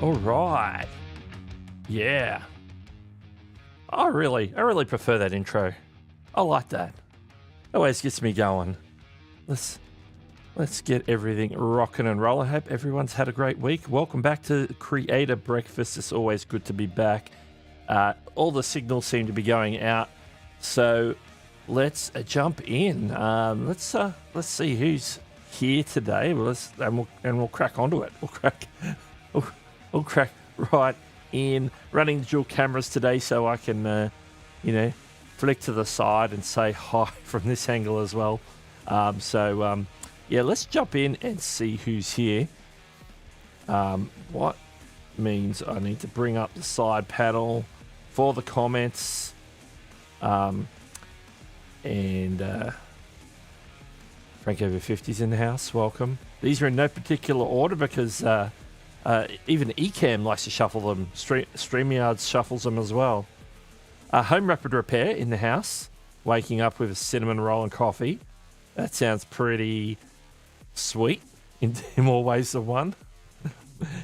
All right. Yeah. I really prefer that intro. I like that. Always gets me going. Let's get everything rocking and rolling. I hope everyone's had a great week. Welcome back to Creator Breakfast. It's always good to be back. All the signals seem to be going out, so let's jump in. Let's see who's here today. We'll crack onto it. We'll crack right in. Running dual cameras today, so I can flick to the side and say hi from this angle as well. Yeah, let's jump in and see who's here. What means I need to bring up the side panel for the comments. And Frank over 50's in the house. Welcome. These are in no particular order because even Ecamm likes to shuffle them. StreamYard shuffles them as well. Home Rapid Repair in the house. Waking up with a cinnamon roll and coffee. That sounds pretty sweet in more ways than one.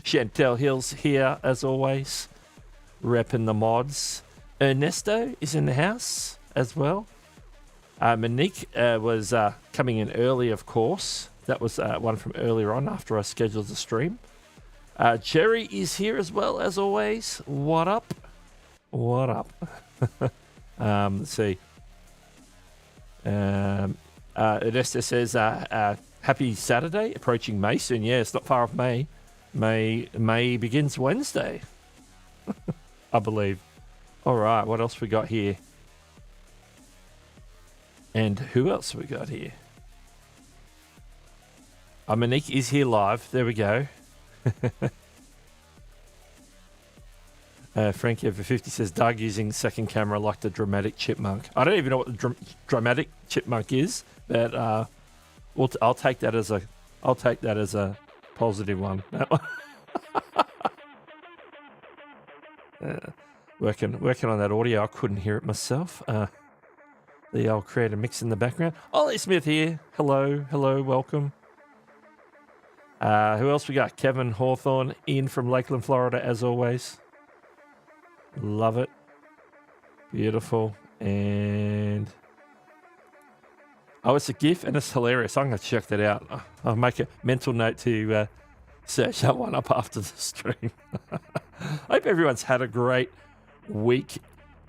Chantel Hill's here as always, repping the mods. Ernesto is in the house as well. Monique was coming in early, of course. That was one from earlier on after I scheduled the stream. Jerry is here as well, as always. What up? What up? Let's see. Ernesto says, happy Saturday, approaching May soon. Yeah, it's not far off May. May begins Wednesday, I believe. All right, what else we got here? And who else we got here? Monique is here live. There we go. Frankie over 50 says, Doug using second camera like the dramatic chipmunk. I don't even know what the dramatic chipmunk is, but I'll take that as a positive one. Working on that audio. I couldn't hear it myself. The old creator mix in the background. Ollie Smith here. Hello, welcome. Who else we got? Kevin Hawthorne in from Lakeland, Florida, as always. Love it. Beautiful. And it's a GIF and it's hilarious. I'm going to check that out. I'll make a mental note to search that one up after the stream. I hope everyone's had a great week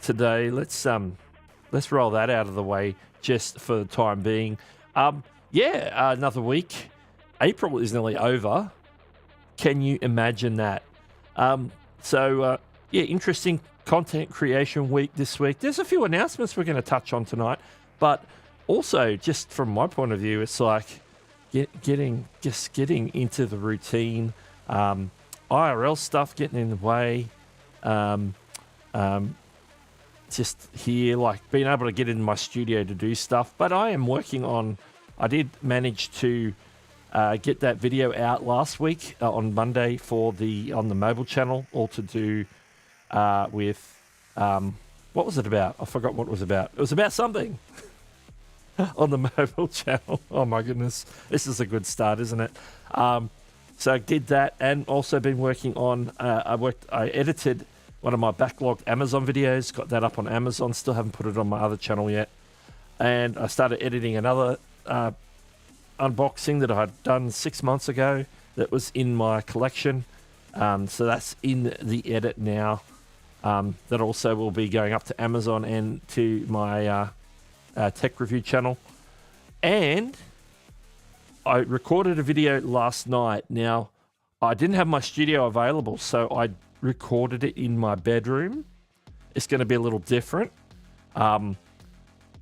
today. Let's roll that out of the way just for the time being. Another week. April is nearly over. Can you imagine that? Interesting content creation week this week. There's a few announcements we're going to touch on tonight, but also just from my point of view, it's like getting into the routine, IRL stuff getting in the way, just here, like being able to get in my studio to do stuff. But I am working on, I did manage to get that video out last week on Monday on the mobile channel, all to do with, what was it about? I forgot what it was about. It was about something on the mobile channel. Oh my goodness. This is a good start, isn't it? So I did that, and also been working on, I edited one of my backlogged Amazon videos, got that up on Amazon, still haven't put it on my other channel yet. And I started editing another unboxing that I had done 6 months ago that was in my collection. So that's in the edit now. That also will be going up to Amazon and to my tech review channel. And I recorded a video last night. Now, I didn't have my studio available, so I recorded it in my bedroom. It's going to be a little different. I'm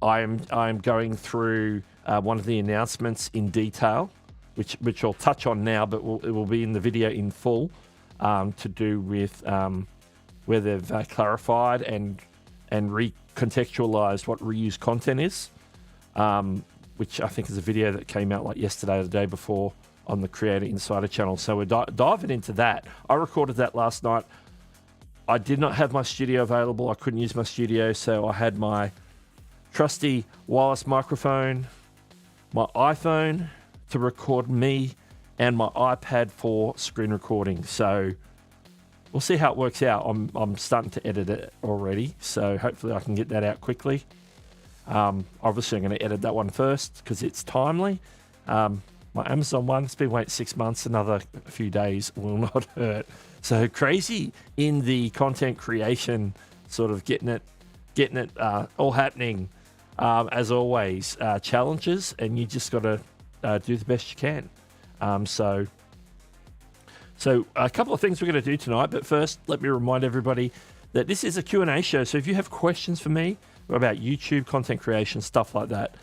going through one of the announcements in detail, which I'll touch on now, but it will be in the video in full, to do with where they've clarified and recontextualized what reused content is, which I think is a video that came out like yesterday or the day before on the Creator Insider channel. So we're diving into that. I recorded that last night. I did not have my studio available. I couldn't use my studio, so I had my trusty wireless microphone, my iPhone to record me, and my iPad for screen recording. So we'll see how it works out. I'm starting to edit it already, so hopefully I can get that out quickly. Obviously, I'm going to edit that one first because it's timely. My Amazon one, it's been waiting 6 months. Another few days will not hurt. So crazy in the content creation, sort of getting it all happening. As always, challenges, and you just got to do the best you can. So a couple of things we're going to do tonight, but first, let me remind everybody that this is a Q&A show. So if you have questions for me about YouTube, content creation, stuff like that,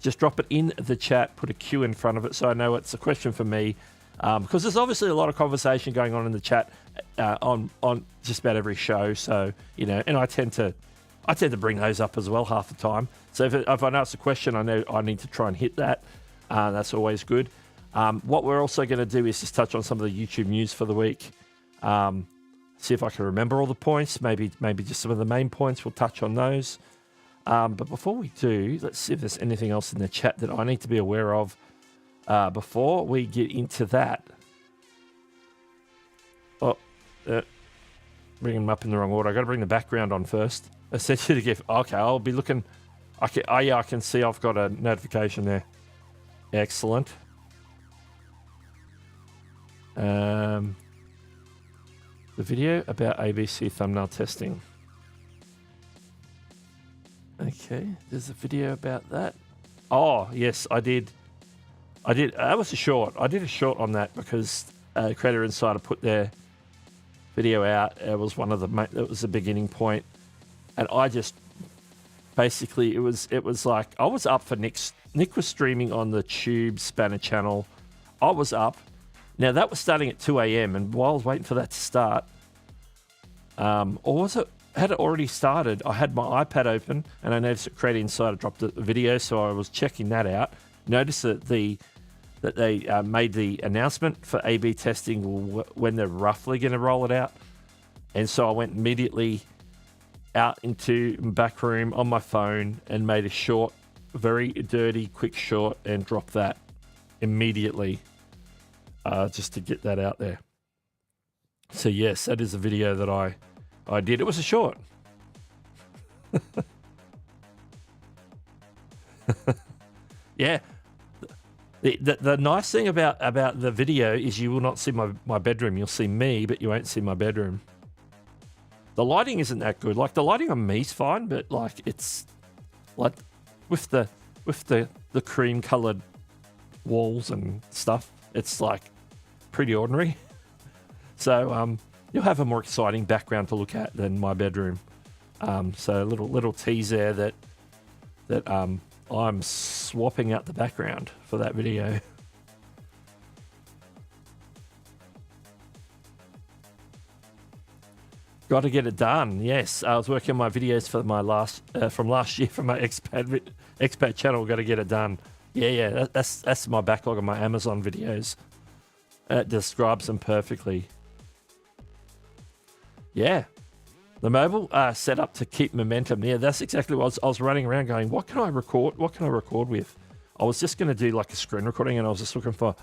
just drop it in the chat, put a Q in front of it so I know it's a question for me. Because there's obviously a lot of conversation going on in the chat on just about every show. So, and I tend to bring those up as well half the time. So if I know it's a question, I know I need to try and hit that. That's always good. What we're also going to do is just touch on some of the YouTube news for the week. See if I can remember all the points. Maybe just some of the main points. We'll touch on those. But before we do, let's see if there's anything else in the chat that I need to be aware of before we get into that. Bring them up in the wrong order. I've got to bring the background on first. Essentially to give... Okay, I'll be looking... I can see I've got a notification there. Excellent. The video about ABC thumbnail testing. Okay, there's a video about that. Oh, yes, I did. That was a short. I did a short on that because Creator Insider put their video out. It was it was the beginning point, and I just basically it was like I was up for Nick was streaming on the Tube Spanner channel. I was up. Now that was starting at 2 a.m. and while I was waiting for that to start, or was it? Had it already started? I had my iPad open and I noticed that Creator Insider dropped the video, so I was checking that out. Noticed that they made the announcement for A/B testing when they're roughly going to roll it out, and so I went immediately out into my back room on my phone and made a short, very dirty, quick short, and dropped that immediately, just to get that out there. So yes, that is a video that I did. It was a short. Yeah. The nice thing about the video is you will not see my bedroom. You'll see me, but you won't see my bedroom. The lighting isn't that good. Like the lighting on me's fine, but like it's like with the cream colored walls and stuff, it's like pretty ordinary. So you'll have a more exciting background to look at than my bedroom. So a little tease there that I'm swapping out the background for that video. Got to get it done. Yes, I was working on my videos for my from last year from my expat channel. Got to get it done. Yeah. That's my backlog of my Amazon videos. It describes them perfectly. Yeah, the mobile set up to keep momentum. Yeah, that's exactly what I was running around going, what can I record? What can I record with? I was just going to do like a screen recording, and I was just looking for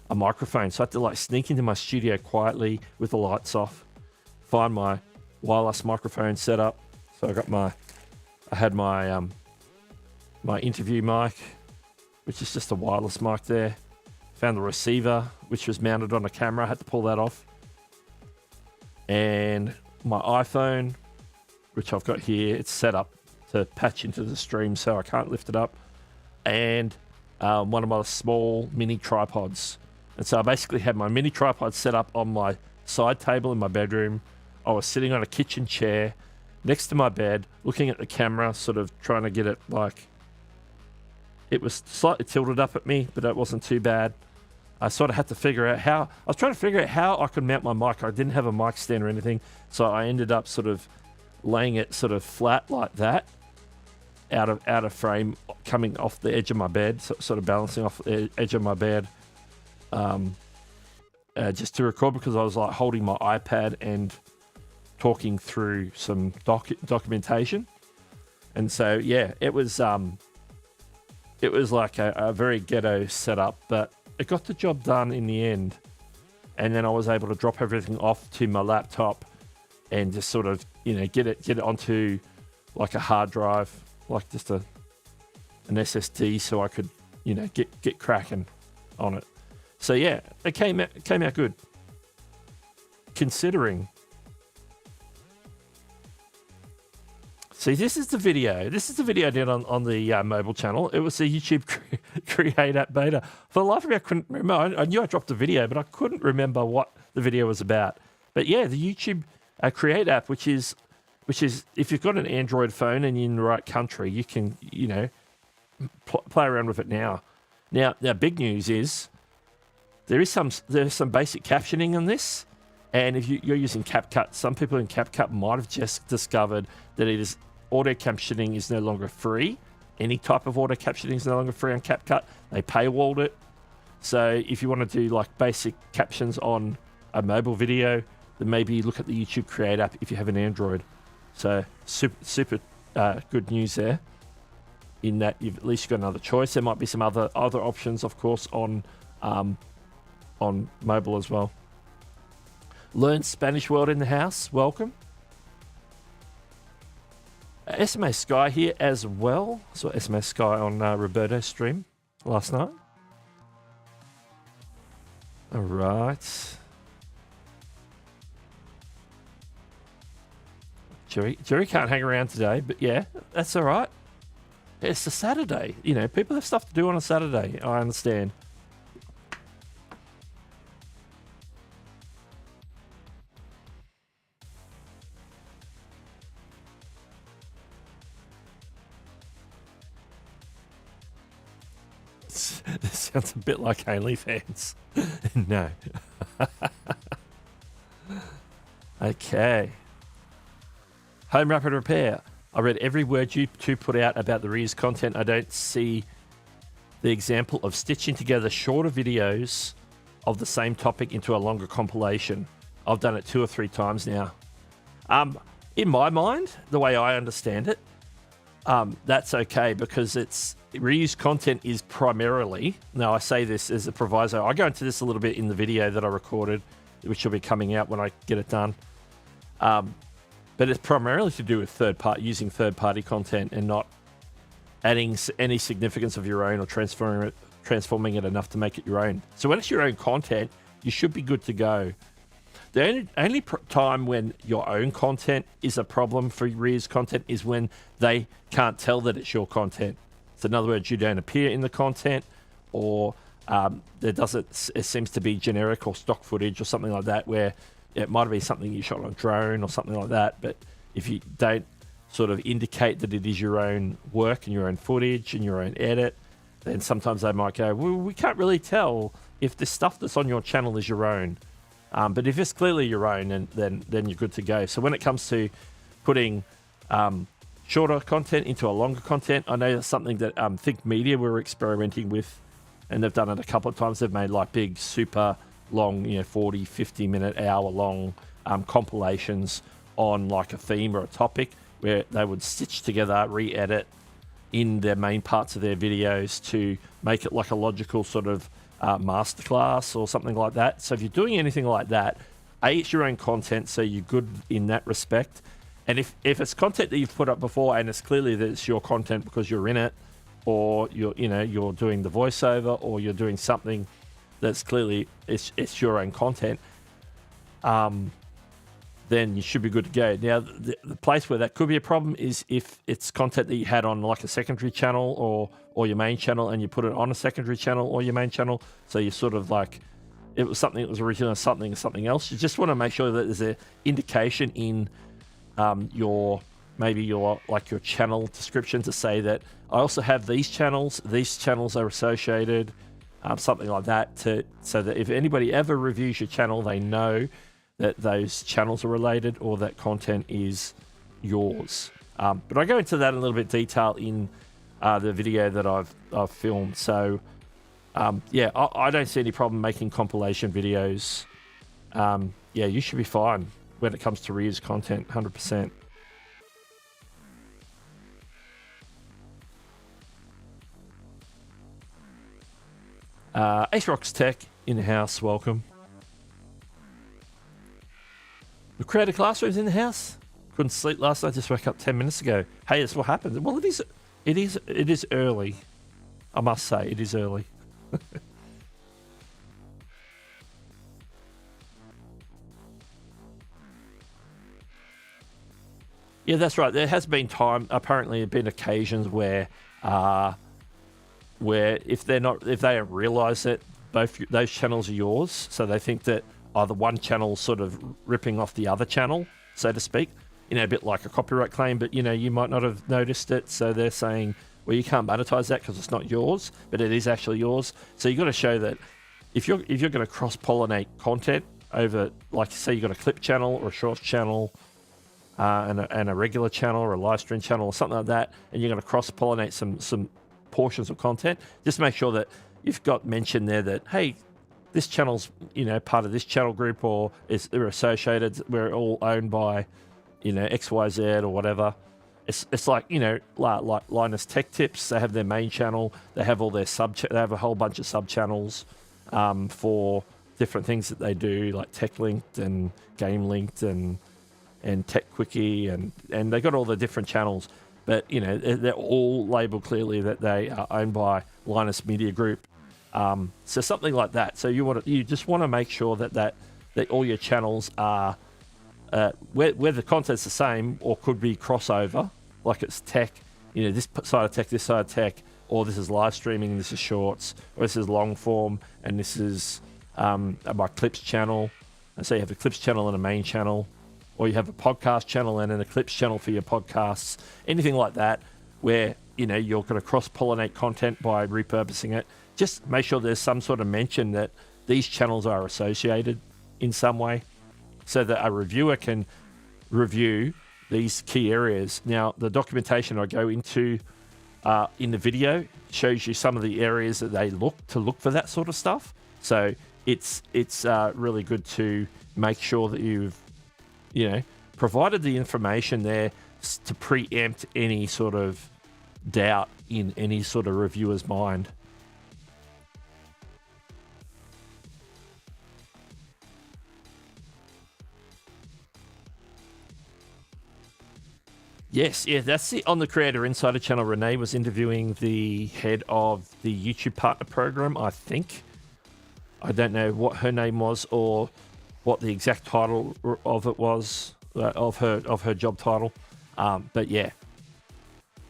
a microphone. So I had to like sneak into my studio quietly with the lights off, find my wireless microphone set up. So I had my my interview mic, which is just a wireless mic there. Found the receiver, which was mounted on a camera. I had to pull that off. And my iPhone, which I've got here, it's set up to patch into the stream, so I can't lift it up. And one of my small mini tripods. And so I basically had my mini tripod set up on my side table in my bedroom. I was sitting on a kitchen chair next to my bed, looking at the camera, sort of trying to get it like... It was slightly tilted up at me, but it wasn't too bad. I sort of had to figure out how... I was trying to figure out how I could mount my mic. I didn't have a mic stand or anything, so I ended up sort of laying it sort of flat like that, out of frame, coming off the edge of my bed, sort of balancing off the edge of my bed, just to record, because I was like holding my iPad and talking through some documentation. And so, yeah, it was like a very ghetto setup, but it got the job done in the end. And then I was able to drop everything off to my laptop and just sort of, get it onto like a hard drive, like just an SSD, so I could, get cracking on it. So yeah, it came out good, considering. See, this is the video. This is the video I did on the mobile channel. It was the YouTube Create App beta. For the life of me, I couldn't remember. I knew I dropped a video, but I couldn't remember what the video was about. But yeah, the YouTube Create App, which is if you've got an Android phone and you're in the right country, you can, play around with it now. Now, big news is there's some basic captioning in this. And if you're using CapCut, some people in CapCut might have just discovered that auto captioning is no longer free. Any type of auto captioning is no longer free on CapCut. They paywalled it. So if you want to do like basic captions on a mobile video, then maybe look at the YouTube Create app if you have an Android. So super good news there. In that at least you've got another choice. There might be some other options, of course, on mobile as well. Learn Spanish World in the house. Welcome. SMA Sky here as well. So SMA Sky on Roberto's stream last night. All right. Jerry can't hang around today, but yeah, that's all right. It's a Saturday. People have stuff to do on a Saturday. I understand. This sounds a bit like OnlyFans. No. Okay. Home Rapid Repair. I read every word you two put out about the reused content. I don't see the example of stitching together shorter videos of the same topic into a longer compilation. I've done it 2 or 3 times now. In my mind, the way I understand it, that's okay because reused content is primarily, now I say this as a proviso, I go into this a little bit in the video that I recorded, which will be coming out when I get it done. But it's primarily to do with using third-party content and not adding any significance of your own or transforming it enough to make it your own. So when it's your own content, you should be good to go. The only time when your own content is a problem for reused content is when they can't tell that it's your content. So in other words, you don't appear in the content, or it seems to be generic or stock footage or something like that, where it might be something you shot on a drone or something like that. But if you don't sort of indicate that it is your own work and your own footage and your own edit, then sometimes they might go, well, we can't really tell if the stuff that's on your channel is your own. But if it's clearly your own, then you're good to go. So when it comes to putting shorter content into a longer content, I know that's something that Think Media were experimenting with, and they've done it a couple of times. They've made like big, super long, 40, 50 minute, hour long compilations on like a theme or a topic, where they would stitch together, re-edit in their main parts of their videos to make it like a logical sort of masterclass or something like that. So if you're doing anything like that, it's your own content, so you're good in that respect. And if it's content that you've put up before and it's clearly that it's your content because you're in it, or you're doing the voiceover, or you're doing something that's clearly it's your own content, then you should be good to go. Now, the place where that could be a problem is if it's content that you had on like a secondary channel or your main channel, and you put it on a secondary channel or your main channel. So you sort of like, it was something that was originally something else. You just want to make sure that there's an indication in your channel description to say that I also have these channels are associated, something like that, so that if anybody ever reviews your channel, they know that those channels are related or that content is yours. But I go into that in a little bit detail in the video that I've filmed. So I don't see any problem making compilation videos. You should be fine when it comes to reused content, 100%. Ace Rocks Tech in the house, welcome. The creator classroom's in the house. Couldn't sleep last night. Just woke up 10 minutes ago. Hey, that's what happened. Well, it is early. I must say, it is early. Yeah, that's right. There has been apparently been occasions where if they don't realise that both those channels are yours, so they think that either one channel sort of ripping off the other channel, so to speak, a bit like a copyright claim, but you might not have noticed it, so they're saying, well, you can't monetize that because it's not yours, but it is actually yours. So you've got to show that if you're going to cross-pollinate content over, like say you've got a clip channel or a shorts channel, and a regular channel or a live stream channel or something like that, and you're going to cross-pollinate some portions of content, just make sure that you've got mentioned there that, hey, this channel's, part of this channel group, or they're associated, we're all owned by, XYZ or whatever. It's like, like Linus Tech Tips, they have their main channel, they have all their they have a whole bunch of sub-channels for different things that they do, like Tech Linked and Game Linked and Tech Quickie, and they got all the different channels, but they're all labeled clearly that they are owned by Linus Media Group. So something like that. So you just want to make sure that all your channels are where the content's the same or could be crossover, like it's tech, this side of tech, this side of tech, or this is live streaming, this is shorts, or this is long form, and this is my clips channel. And so you have a clips channel and a main channel, or you have a podcast channel and then a clips channel for your podcasts, anything like that, where you're going to cross-pollinate content by repurposing it. Just make sure there's some sort of mention that these channels are associated in some way, so that a reviewer can review these key areas. Now, the documentation I go into in the video shows you some of the areas that they look for that sort of stuff. So it's really good to make sure that you've provided the information there to preempt any sort of doubt in any sort of reviewer's mind. Yes, yeah, that's it. On the Creator Insider channel, Renee was interviewing the head of the YouTube Partner Program, I think. I don't know what her name was or what the exact title of it was, of her job title. But yeah,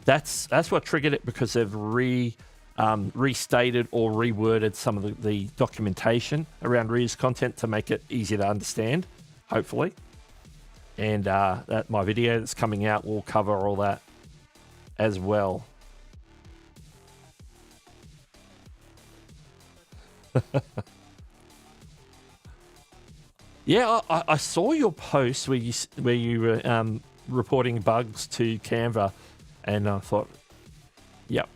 that's what triggered it, because they've restated or reworded some of the documentation around reuse content to make it easier to understand, hopefully. And that my video that's coming out will cover all that as well. Yeah, I saw your post where you were reporting bugs to Canva, and I thought, yep.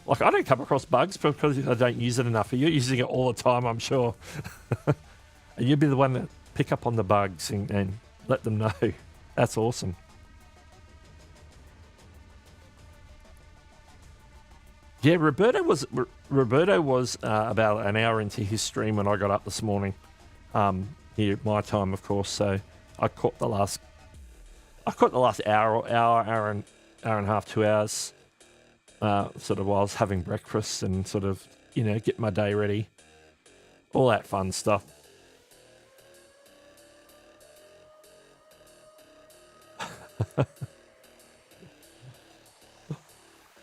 Like, I don't come across bugs because I don't use it enough. You're using it all the time, I'm sure. And you'd be the one to pick up on the bugs and let them know. That's awesome. Yeah, Roberto was about an hour into his stream when I got up this morning. Here, my time, of course. So I caught the last hour and a half, 2 hours. Sort of while I was having breakfast and sort of get my day ready, all that fun stuff.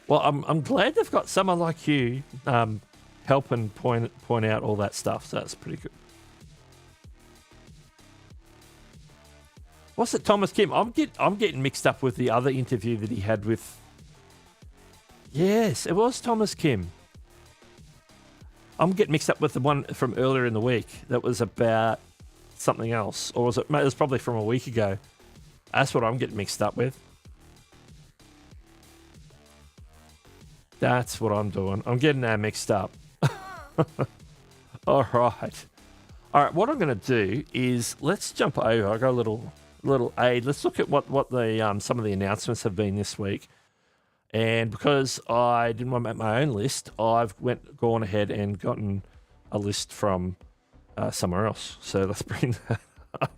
Well, I'm glad they've got someone like you helping point out all that stuff. So that's pretty good. What's it, Thomas Kim? I'm getting mixed up with the other interview that he had with. Yes, it was Thomas Kim. I'm getting mixed up with the one from earlier in the week that was about something else, or was it? It was probably from a week ago. That's what I'm getting mixed up with. That's what I'm doing. I'm getting that mixed up. All right. What I'm going to do is let's jump over. I got a little aid. Let's look at what the some of the announcements have been this week. And because I didn't want to make my own list, I've gone ahead and gotten a list from somewhere else. So let's bring that up.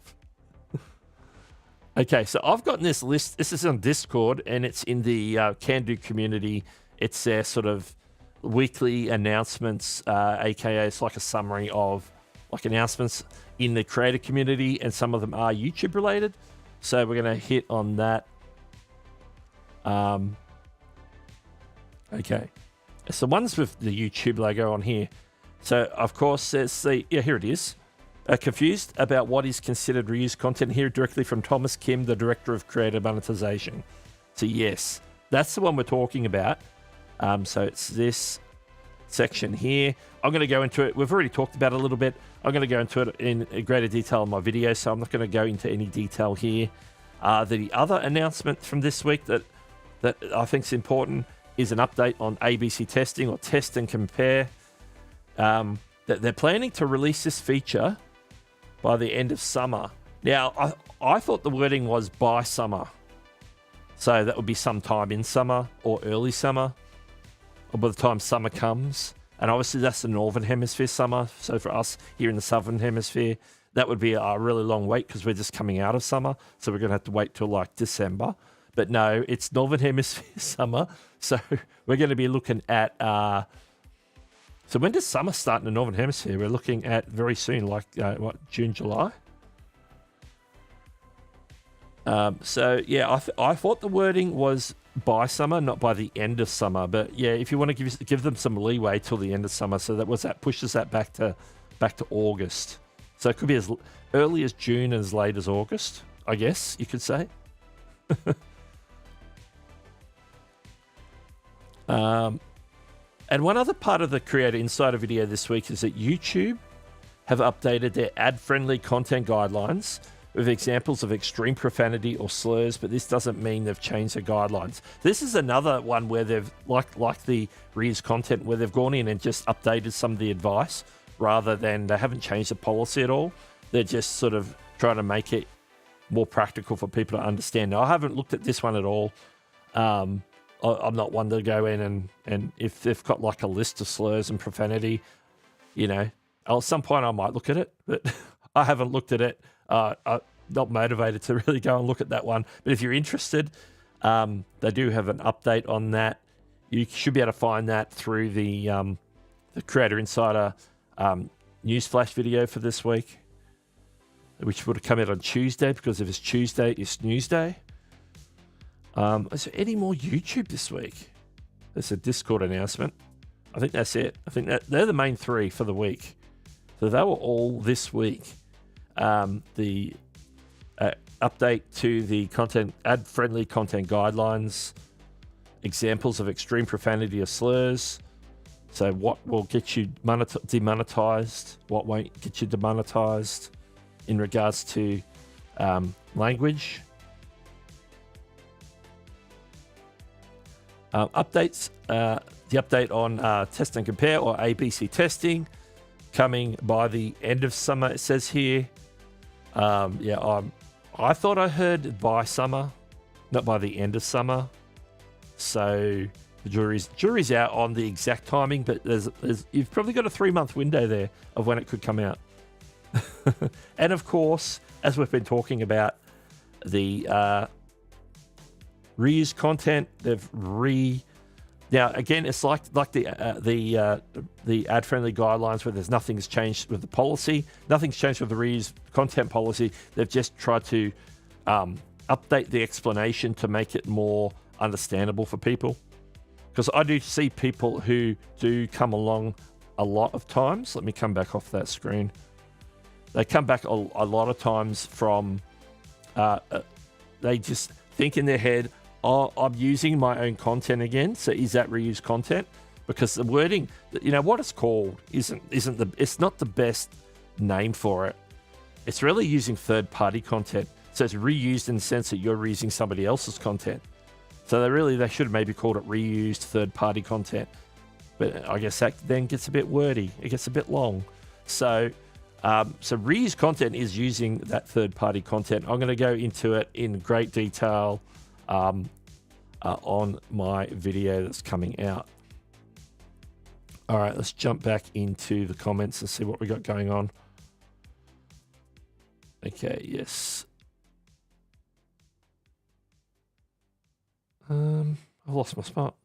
Okay, so I've gotten this list. This is on Discord, and it's in the Can Do community. It's their sort of weekly announcements, aka it's like a summary of like announcements in the creator community, and some of them are YouTube related. So we're going to hit on that. Okay, so ones with the YouTube logo on here. So of course, there's the here it is. Confused about what is considered reused content? Here directly from Thomas Kim, the Director of Creator Monetization. So yes, that's the one we're talking about. So it's this section here. I'm going to go into it. We've already talked about it a little bit. I'm going to go into it in greater detail in my video, so I'm not going to go into any detail here. The other announcement from this week that I think is important is an update on ABC testing, or test and compare. That they're planning to release this feature by the end of summer. Now, I thought the wording was by summer. So that would be sometime in summer or early summer, or by the time summer comes. And obviously that's the Northern Hemisphere summer. So for us here in the Southern Hemisphere, that would be a really long wait because we're just coming out of summer. So we're going to have to wait till like December. But no, it's Northern Hemisphere summer. So we're going to be looking at... So when does summer start in the Northern Hemisphere? We're looking at very soon, like June, July. So yeah, I thought the wording was by summer, not by the end of summer. But yeah, if you want to give them some leeway till the end of summer, so that pushes that back to August. So it could be as early as June and as late as August, I guess you could say. And one other part of the Creator Insider video this week is that YouTube have updated their ad-friendly content guidelines with examples of extreme profanity or slurs, but this doesn't mean they've changed their guidelines. This is another one where they've, like the reused content, where they've gone in and just updated some of the advice rather than they haven't changed the policy at all. They're just sort of trying to make it more practical for people to understand. Now, I haven't looked at this one at all. I'm not one to go in and if they've got like a list of slurs and profanity, you know, at some point I might look at it, but I haven't looked at it. I'm not motivated to really go and look at that one. But if you're interested, they do have an update on that. You should be able to find that through the Creator Insider news flash video for this week, which would have come out on Tuesday, because if it's Tuesday, it's Newsday. Is there any more YouTube this week? There's a Discord announcement. I think that's it. I think that they're the main three for the week. So they were all this week. The update to the ad-friendly content guidelines, examples of extreme profanity or slurs. So what will get you demonetized? What won't get you demonetized in regards to language? Updates, the update on test and compare, or ABC testing, coming by the end of summer, it says here. I thought I heard by summer, not by the end of summer. So the jury's out on the exact timing, but you've probably got a 3-month window there of when it could come out. And of course, as we've been talking about, the reused content, now again, it's like the ad-friendly guidelines, where nothing's changed with the policy, nothing's changed with the reused content policy. They've just tried to update the explanation to make it more understandable for people, because I do see people who do come along a lot of times. Let me come back off that screen. They come back a lot of times from they just think in their head, oh, I'm using my own content again. So is that reused content? Because the wording, you know, what it's called it's not the best name for it. It's really using third-party content. So it's reused in the sense that you're reusing somebody else's content. So they should have maybe called it reused third-party content. But I guess that then gets a bit wordy. It gets a bit long. So reused content is using that third-party content. I'm going to go into it in great detail on my video that's coming out. All right, let's jump back into the comments and see what we got going on. Okay, yes. I've lost my spot.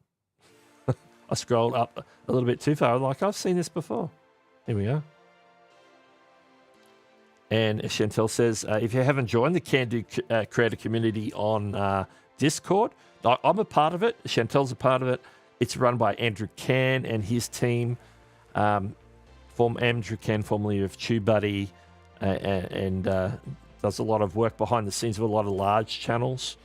I scrolled up a little bit too far. Like, I've seen this before. Here we are. And Chantel says, if you haven't joined the Can Do creator community on Discord, I'm a part of it. Chantel's a part of it. It's run by Andrew Can and his team. Andrew Can, formerly of TubeBuddy, and does a lot of work behind the scenes with a lot of large channels.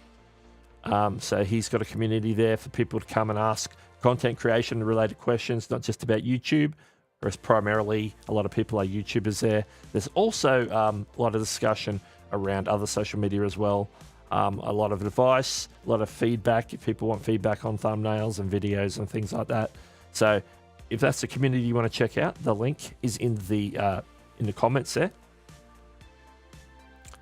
So he's got a community there for people to come and ask content creation related questions, not just about YouTube, whereas primarily a lot of people are YouTubers there. There's also a lot of discussion around other social media as well. A lot of advice, a lot of feedback if people want feedback on thumbnails and videos and things like that. So if that's the community you want to check out, the link is in the comments there.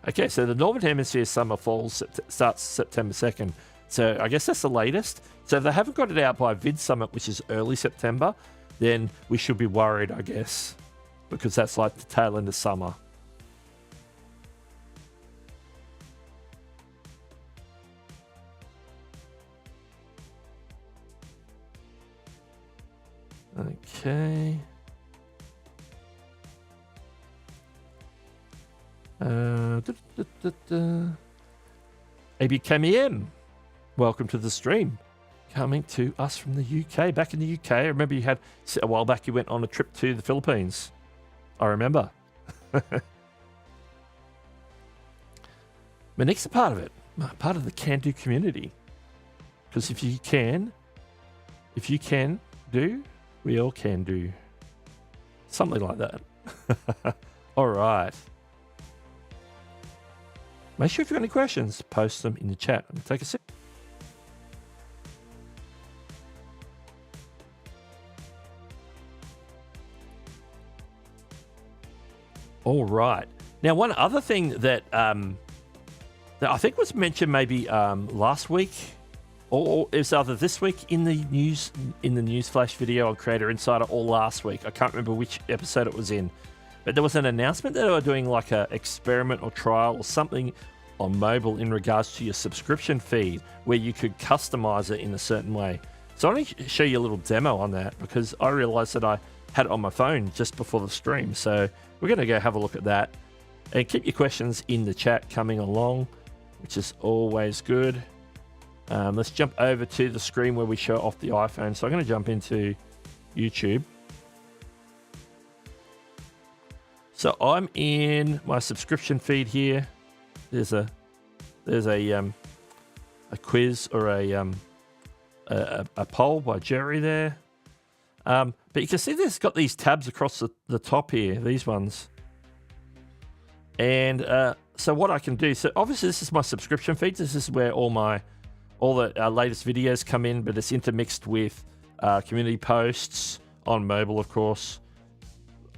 Okay, so the Northern Hemisphere summer fall starts September 2nd. So I guess that's the latest. So if they haven't got it out by Vid Summit, which is early September, then we should be worried, I guess, because that's like the tail end of summer. Okay. ABKM, welcome to the stream. Coming to us from the UK, back in the UK. I remember you had, a while back, you went on a trip to the Philippines. I remember. Monique's a part of it, part of the Can Do community. Because if you can do, we all can do. Something like that. All right. Make sure if you've got any questions, post them in the chat. I'm going to take a sip. All right. Now, one other thing that I think was mentioned maybe last week, or it was either this week in the news flash video on Creator Insider, or last week. I can't remember which episode it was in, but there was an announcement that they were doing like a experiment or trial or something on mobile in regards to your subscription feed, where you could customize it in a certain way. So I want to show you a little demo on that, because I realized that I had it on my phone just before the stream. So we're going to go have a look at that, and keep your questions in the chat coming along, which is always good. Let's jump over to the screen where we show off the iPhone. So I'm going to jump into YouTube. So I'm in my subscription feed here. There's a quiz or a poll by Jerry there. But you can see there's got these tabs across the top here, these ones. And so what I can do, so obviously this is my subscription feed. This is where all the latest videos come in, but it's intermixed with community posts on mobile, of course,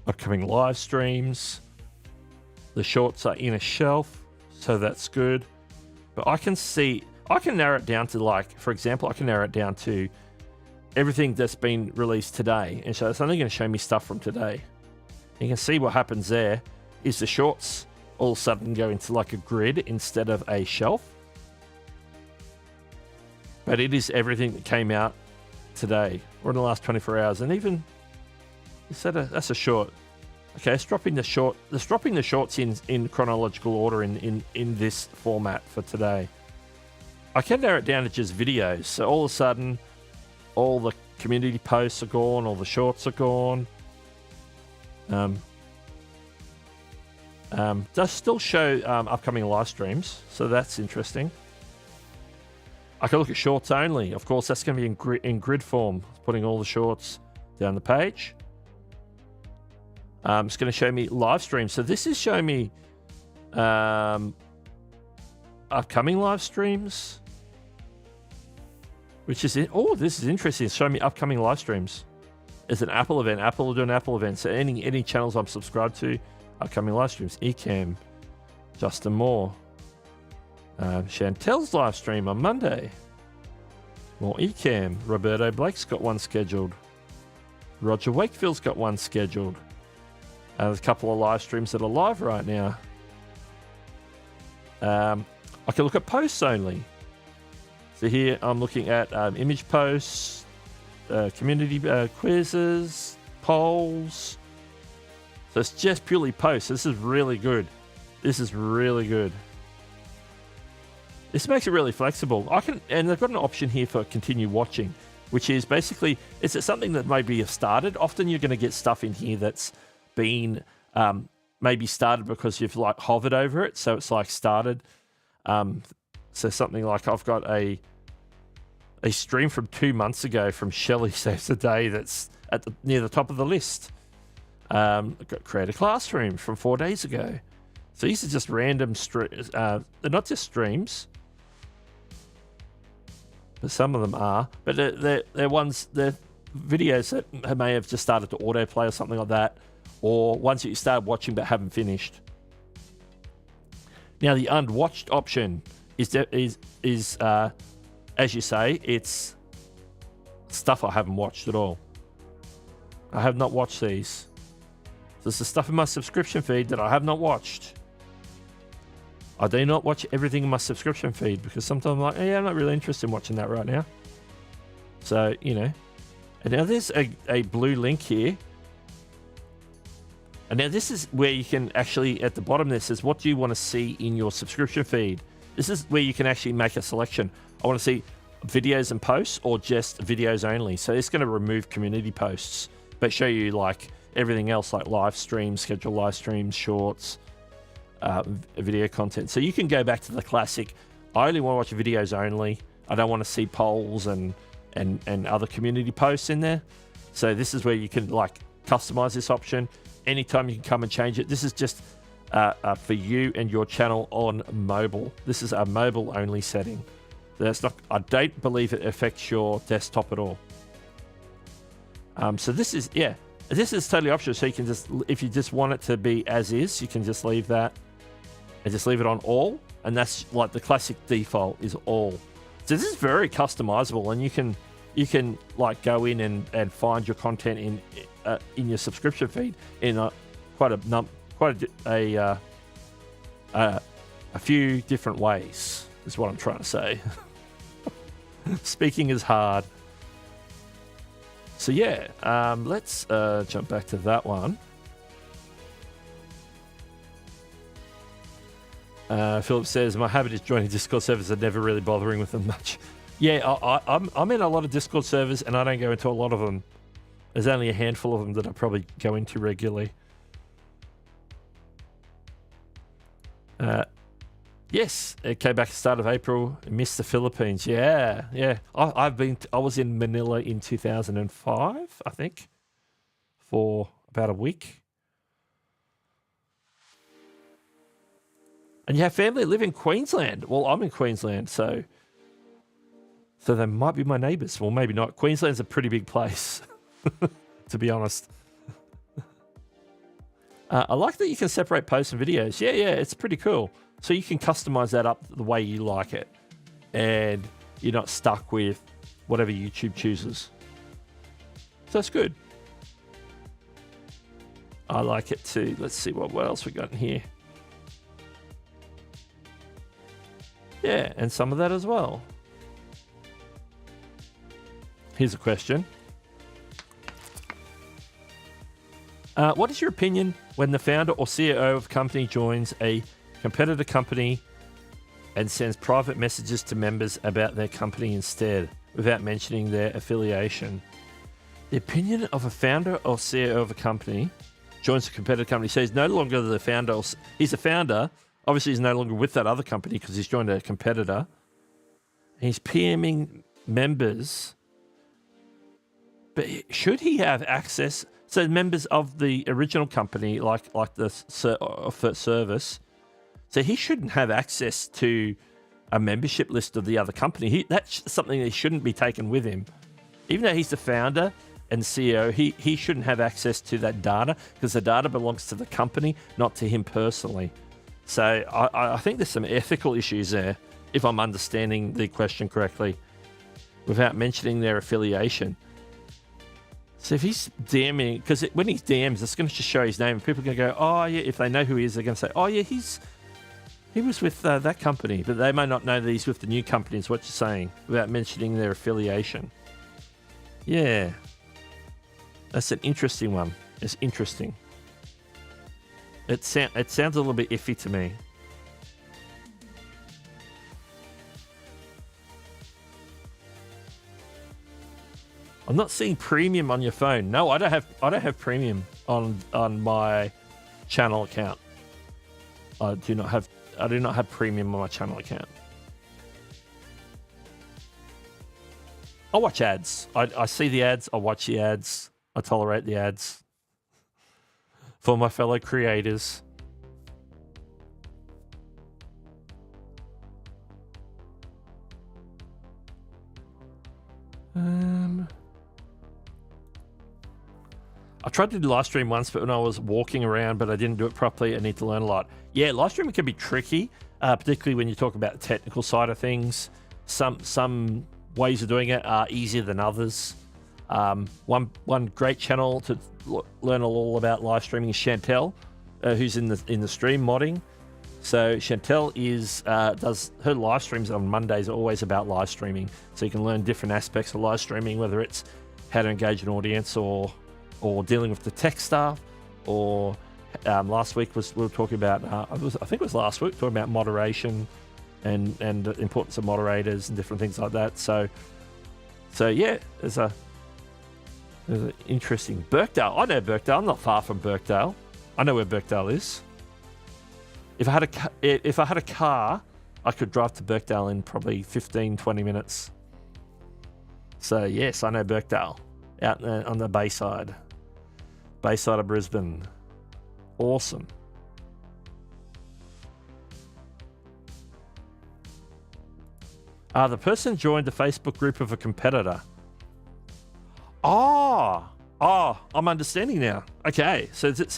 upcoming live streams. The shorts are in a shelf, so that's good. But I can narrow it down to, like, for example, I can narrow it down to everything that's been released today. And so it's only going to show me stuff from today. You can see what happens there is the shorts all of a sudden go into like a grid instead of a shelf. But it is everything that came out today or in the last 24 hours. And even, that's a short. Okay, it's dropping the shorts in chronological order in this format for today. I can narrow it down to just videos. So all of a sudden, all the community posts are gone, all the shorts are gone. Does still show upcoming live streams, so that's interesting. I can look at shorts only. Of course, that's going to be in grid form, putting all the shorts down the page. It's going to show me live streams. So this is showing me upcoming live streams, which is this is interesting. It's showing me upcoming live streams. It's an Apple event. Apple will do an Apple event. So any channels I'm subscribed to, upcoming live streams. Ecam, Justin Moore, Chantel's live stream on Monday. More Ecam. Roberto Blake's got one scheduled. Roger Wakefield's got one scheduled. There's a couple of live streams that are live right now. I can look at posts only. So here I'm looking at image posts, community quizzes, polls. So it's just purely posts. This is really good. This is really good. This makes it really flexible. And they've got an option here for continue watching, which is basically, is it something that maybe have started? Often you're going to get stuff in here that's been maybe started because you've like hovered over it. So it's like started. So something like I've got a stream from 2 months ago from Shelley Saves the Day that's near the top of the list. I've got Create a Classroom from 4 days ago. So these are just random streams. They're not just streams. But some of them are. But they're videos that may have just started to autoplay or something like that. Or ones that you started watching but haven't finished. Now the unwatched option is as you say, it's stuff I haven't watched at all. I have not watched these. This is stuff in my subscription feed that I have not watched. I do not watch everything in my subscription feed because sometimes I'm like, yeah, I'm not really interested in watching that right now. So, you know. And now there's a blue link here. And now this is where you can actually, at the bottom there says, what do you want to see in your subscription feed? This is where you can actually make a selection. I want to see videos and posts or just videos only. So it's going to remove community posts, but show you like everything else like live streams, schedule live streams, shorts, video content. So you can go back to the classic, I only want to watch videos only. I don't want to see polls and other community posts in there. So this is where you can like customize this option. Anytime you can come and change it. This is just for you and your channel on mobile. This is a mobile only setting. That's not, I don't believe it affects your desktop at all. So this is, yeah, this is totally optional. So you can just, if you just want it to be as is, you can just leave that and just leave it on all. And that's like the classic default is all. So this is very customizable, and you can like go in and find your content in your subscription feed in quite a few different ways. Is what I'm trying to say. Speaking is hard. So yeah, let's jump back to that one. Philip says, my habit is joining Discord servers and never really bothering with them much. Yeah, I'm in a lot of Discord servers and I don't go into a lot of them. There's only a handful of them that I probably go into regularly. Yes, it came back at the start of April. Missed the Philippines. Yeah. I was in Manila in 2005, I think, for about a week. And you have family that live in Queensland. Well, I'm in Queensland, so they might be my neighbours. Well, maybe not. Queensland's a pretty big place, to be honest. I like that you can separate posts and videos. Yeah, it's pretty cool. So you can customize that up the way you like it. And you're not stuck with whatever YouTube chooses. So that's good. I like it too. Let's see what else we got in here. Yeah, and some of that as well. Here's a question. What is your opinion when the founder or CEO of a company joins a competitor company and sends private messages to members about their company instead, without mentioning their affiliation? The opinion of a founder or CEO of a company joins a competitor company. So he's no longer the founder. He's a founder. Obviously, he's no longer with that other company because he's joined a competitor. He's PMing members. But should he have access? So members of the original company, like the service, so he shouldn't have access to a membership list of the other company. That's something that shouldn't be taken with him. Even though he's the founder and CEO, he shouldn't have access to that data because the data belongs to the company, not to him personally. So I think there's some ethical issues there, if I'm understanding the question correctly, without mentioning their affiliation. So if he's DMing, because when he DMs, it's going to just show his name, and people are going to go, oh yeah, if they know who he is, they're going to say, oh yeah, He was with that company, but they may not know that he's with the new company, is what you're saying, without mentioning their affiliation. Yeah. That's an interesting one. It's interesting. It sounds a little bit iffy to me. I'm not seeing premium on your phone. No, I don't have premium on my channel account. I do not have premium on my channel account. I watch ads. I see the ads. I watch the ads. I tolerate the ads for my fellow creators. I tried to do live stream once, but when I was walking around, but I didn't do it properly. I need to learn a lot. Yeah, live streaming can be tricky, particularly when you talk about the technical side of things. Some ways of doing it are easier than others. One great channel to learn all about live streaming is Chantel, who's in the stream modding. So Chantel does her live streams on Mondays are always about live streaming. So you can learn different aspects of live streaming, whether it's how to engage an audience or dealing with the tech stuff, or last week we were talking about I think it was last week, talking about moderation and the importance of moderators and different things like that. So yeah, there's an interesting Birkdale. I know Birkdale. I'm not far from Birkdale. I know where Birkdale is. If I had a car, I could drive to Birkdale in probably 15-20 minutes. So yes, I know Birkdale, out on the Bayside of Brisbane. Awesome. The person joined the Facebook group of a competitor. Oh, I'm understanding now. Okay, so this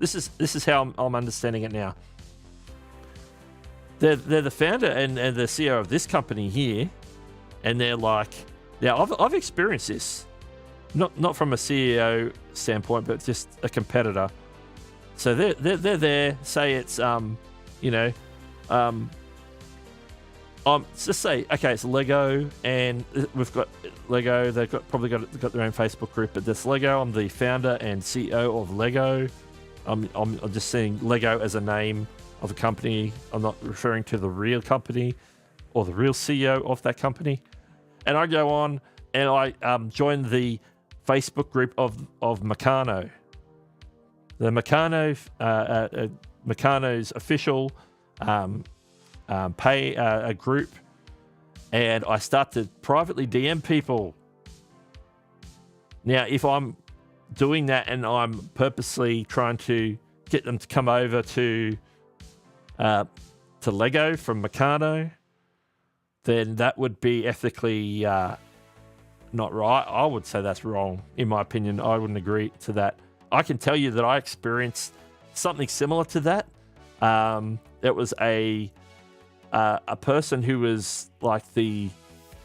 is how I'm understanding it now. They're the founder and the CEO of this company here, and they're like, now I've experienced this, not from a CEO standpoint, but just a competitor. So they're there. Say it's just say, okay, it's Lego, and we've got Lego. They've probably got their own Facebook group, but this Lego. I'm the founder and CEO of Lego. I'm just saying Lego as a name of a company. I'm not referring to the real company or the real CEO of that company. And I go on and I join the Facebook group of Meccano. The Meccano's official pay a group, and I start to privately DM people. Now, if I'm doing that and I'm purposely trying to get them to come over to Lego from Meccano, then that would be ethically not right. I would say that's wrong, in my opinion. I wouldn't agree to that. I can tell you that I experienced something similar to that. It was a person who was like the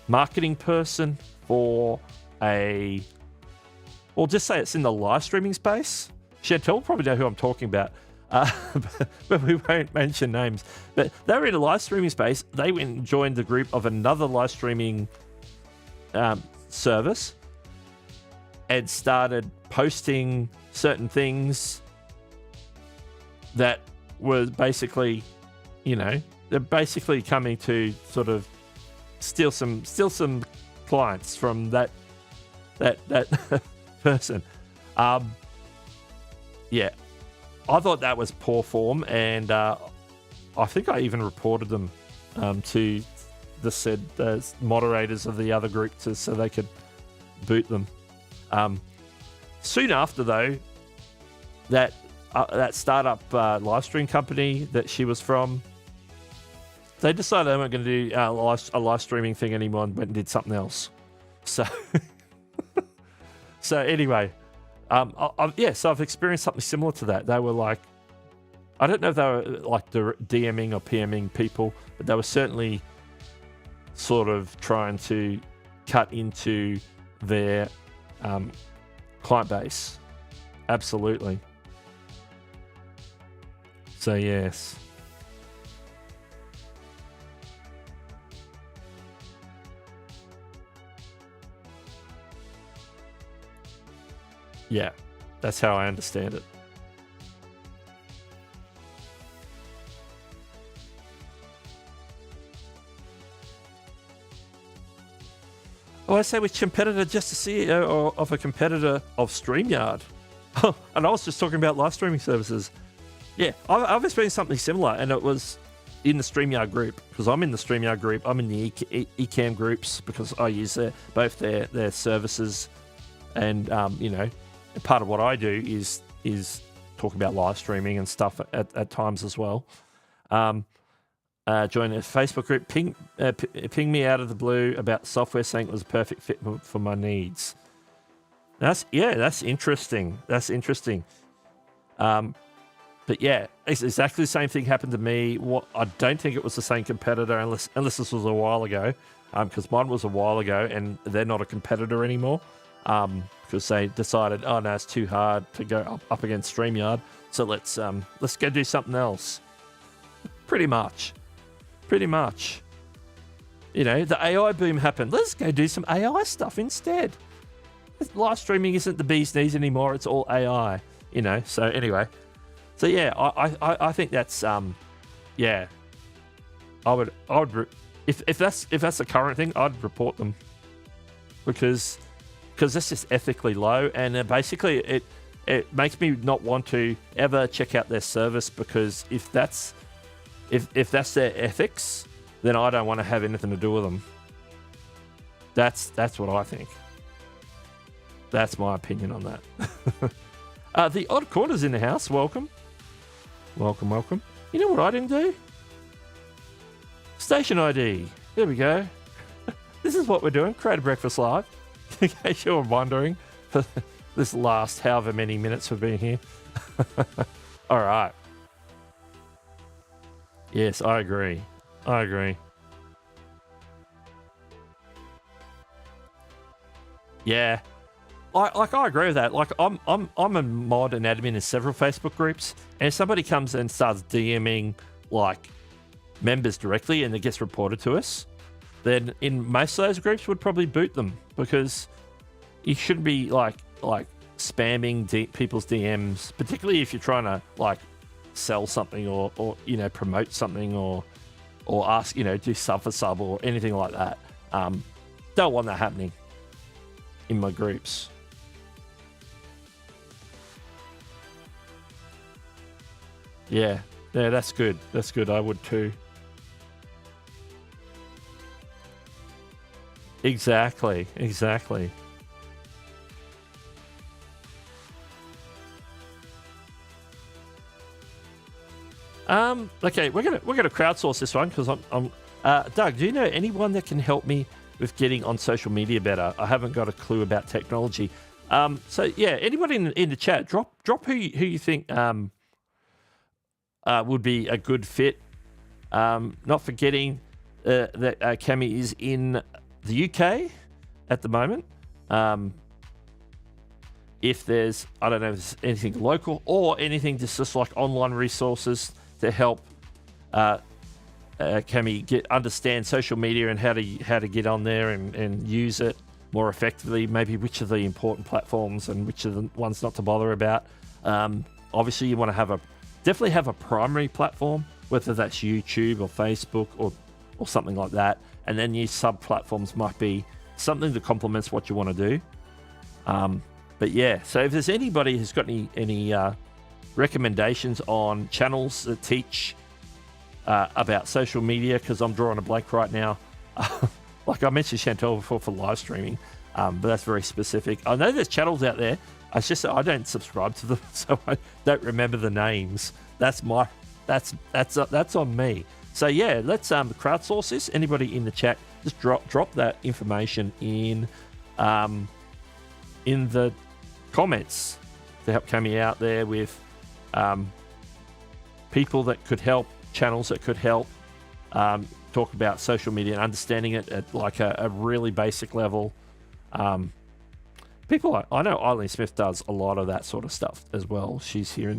marketing person for we'll just say it's in the live streaming space. Chantel will probably know who I'm talking about, but we won't mention names. But they were in a live streaming space. They went and joined the group of another live streaming service and started posting certain things that were basically, they're basically coming to sort of steal some clients from that person. Yeah, I thought that was poor form, and I think I even reported them to the moderators of the other group so they could boot them. Soon after, though, that startup live stream company that she was from, they decided they weren't going to do a live streaming thing anymore and went and did something else. So, anyway, so I've experienced something similar to that. They were like, I don't know if they were like DMing or PMing people, but they were certainly sort of trying to cut into their client base. Absolutely. So yes. Yeah, that's how I understand it. Oh, I say which competitor, just the CEO of a competitor of StreamYard. And I was just talking about live streaming services. Yeah, I've experienced something similar, and it was in the StreamYard group, because I'm in the StreamYard group. I'm in the Ecamm groups because I use both their services, and part of what I do is talk about live streaming and stuff at times as well. Join a Facebook group. Ping me out of the blue about software, saying it was a perfect fit for my needs. That's interesting. That's interesting. But yeah, it's exactly the same thing happened to me. I don't think it was the same competitor unless this was a while ago, because mine was a while ago, and they're not a competitor anymore, because they decided, oh no, it's too hard to go up against StreamYard, so let's go do something else. Pretty much. The AI boom happened. Let's go do some AI stuff instead. Live streaming isn't the bee's knees anymore. It's all AI. So anyway. So yeah, I think that's I would if that's the current thing, I'd report them, because that's just ethically low, and basically it makes me not want to ever check out their service, because if that's their ethics, then I don't want to have anything to do with them. That's what I think. That's my opinion on that. The Odd Corner's in the house. Welcome. You know what I didn't do? Station ID. There we go. This is what we're doing. Creator Breakfast Live. In case you're wondering, for this last however many minutes we've been here. All right. Yes, I agree. Yeah. I agree with that. Like, I'm a mod and admin in several Facebook groups, and if somebody comes and starts DMing like members directly and it gets reported to us, then in most of those groups would probably boot them, because you shouldn't be like spamming people's DMs, particularly if you're trying to like sell something or promote something or ask, do sub for sub or anything like that. Don't want that happening in my groups. Yeah, that's good. I would too. Exactly. Okay, we're gonna crowdsource this one, because I'm Doug, do you know anyone that can help me with getting on social media better? I haven't got a clue about technology. So yeah, anybody in the chat, drop who you think would be a good fit. Not forgetting that Cami is in the UK at the moment. If there's, I don't know if there's anything local or anything just like online resources to help Cami understand social media and how to get on there and use it more effectively, maybe which of the important platforms and which of the ones not to bother about. Obviously, you want to definitely have a primary platform, whether that's YouTube or Facebook or something like that, and then your sub platforms might be something that complements what you want to do. But yeah, so if there's anybody who's got any recommendations on channels that teach about social media, because I'm drawing a blank right now. Like I mentioned Chantel before for live streaming, but that's very specific. I know there's channels out there. It's just that I don't subscribe to them, so I don't remember the names. That's on me. So yeah, let's crowdsource this. Anybody in the chat, just drop that information in the comments to help Cami out there with people that could help, channels that could help talk about social media and understanding it at like a really basic level. People I know Eileen Smith does a lot of that sort of stuff as well. She's here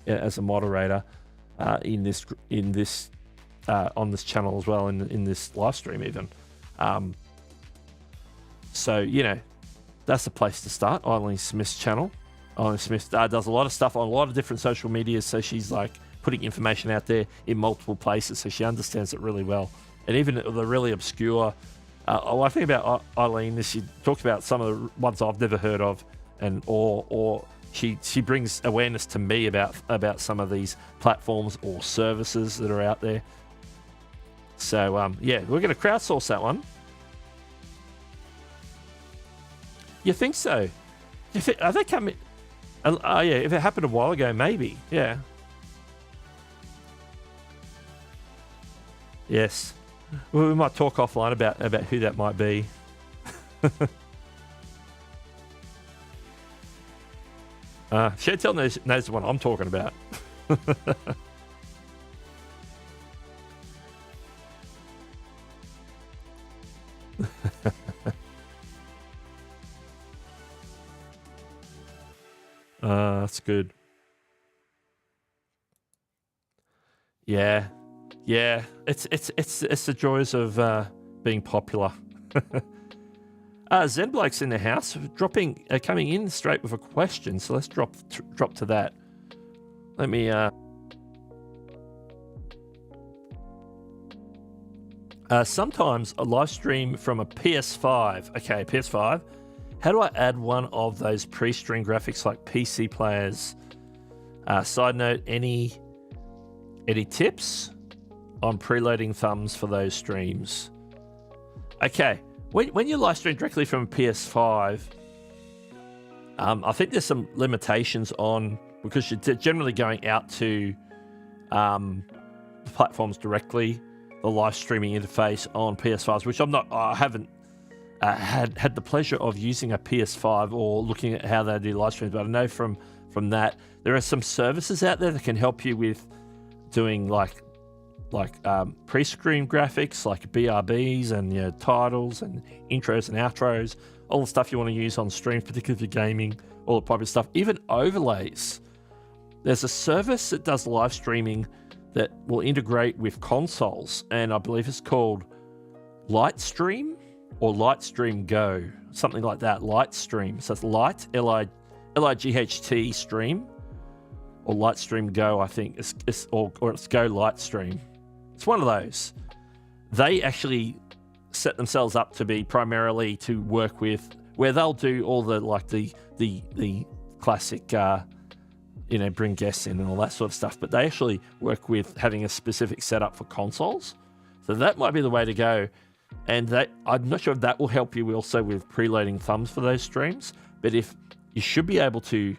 as a moderator in this on this channel as well, in this live stream even. So that's the place to start, Eileen Smith's channel. Ollie Smith does a lot of stuff on a lot of different social medias, so she's like putting information out there in multiple places, so she understands it really well. And even the really obscure, I think about Eileen, she talks about some of the ones I've never heard of, and or she brings awareness to me about some of these platforms or services that are out there. So yeah, we're going to crowdsource that one. You think so? Are they coming? Yeah, if it happened a while ago, maybe. Yeah. Yes. Well, we might talk offline about who that might be. Chantel knows the one I'm talking about. That's good. Yeah. It's the joys of being popular. Zen Blake's in the house, coming in straight with a question. So let's drop to that. Let me. Sometimes a live stream from a PS5. Okay, PS5. How do I add one of those pre-stream graphics like PC players? Side note: any tips on preloading thumbs for those streams? Okay, when you live stream directly from a PS5, I think there's some limitations on, because you're generally going out to platforms directly, the live streaming interface on PS5s, which I haven't had the pleasure of using a PS5 or looking at how they do live streams, but I know from that there are some services out there that can help you with doing like pre-screen graphics, like BRBs and titles and intros and outros, all the stuff you want to use on streams, particularly if you're gaming, all the popular stuff, even overlays. There's a service that does live streaming that will integrate with consoles, and I believe it's called Lightstream or Lightstream Go, something like that. Lightstream. So it's Light, L-I-G-H-T stream, or Lightstream Go, I think. Or it's Go Lightstream. It's one of those. They actually set themselves up to be primarily to work with, where they'll do all the classic, bring guests in and all that sort of stuff, but they actually work with having a specific setup for consoles. So that might be the way to go. And I'm not sure if that will help you also with preloading thumbs for those streams, but if you should be able to,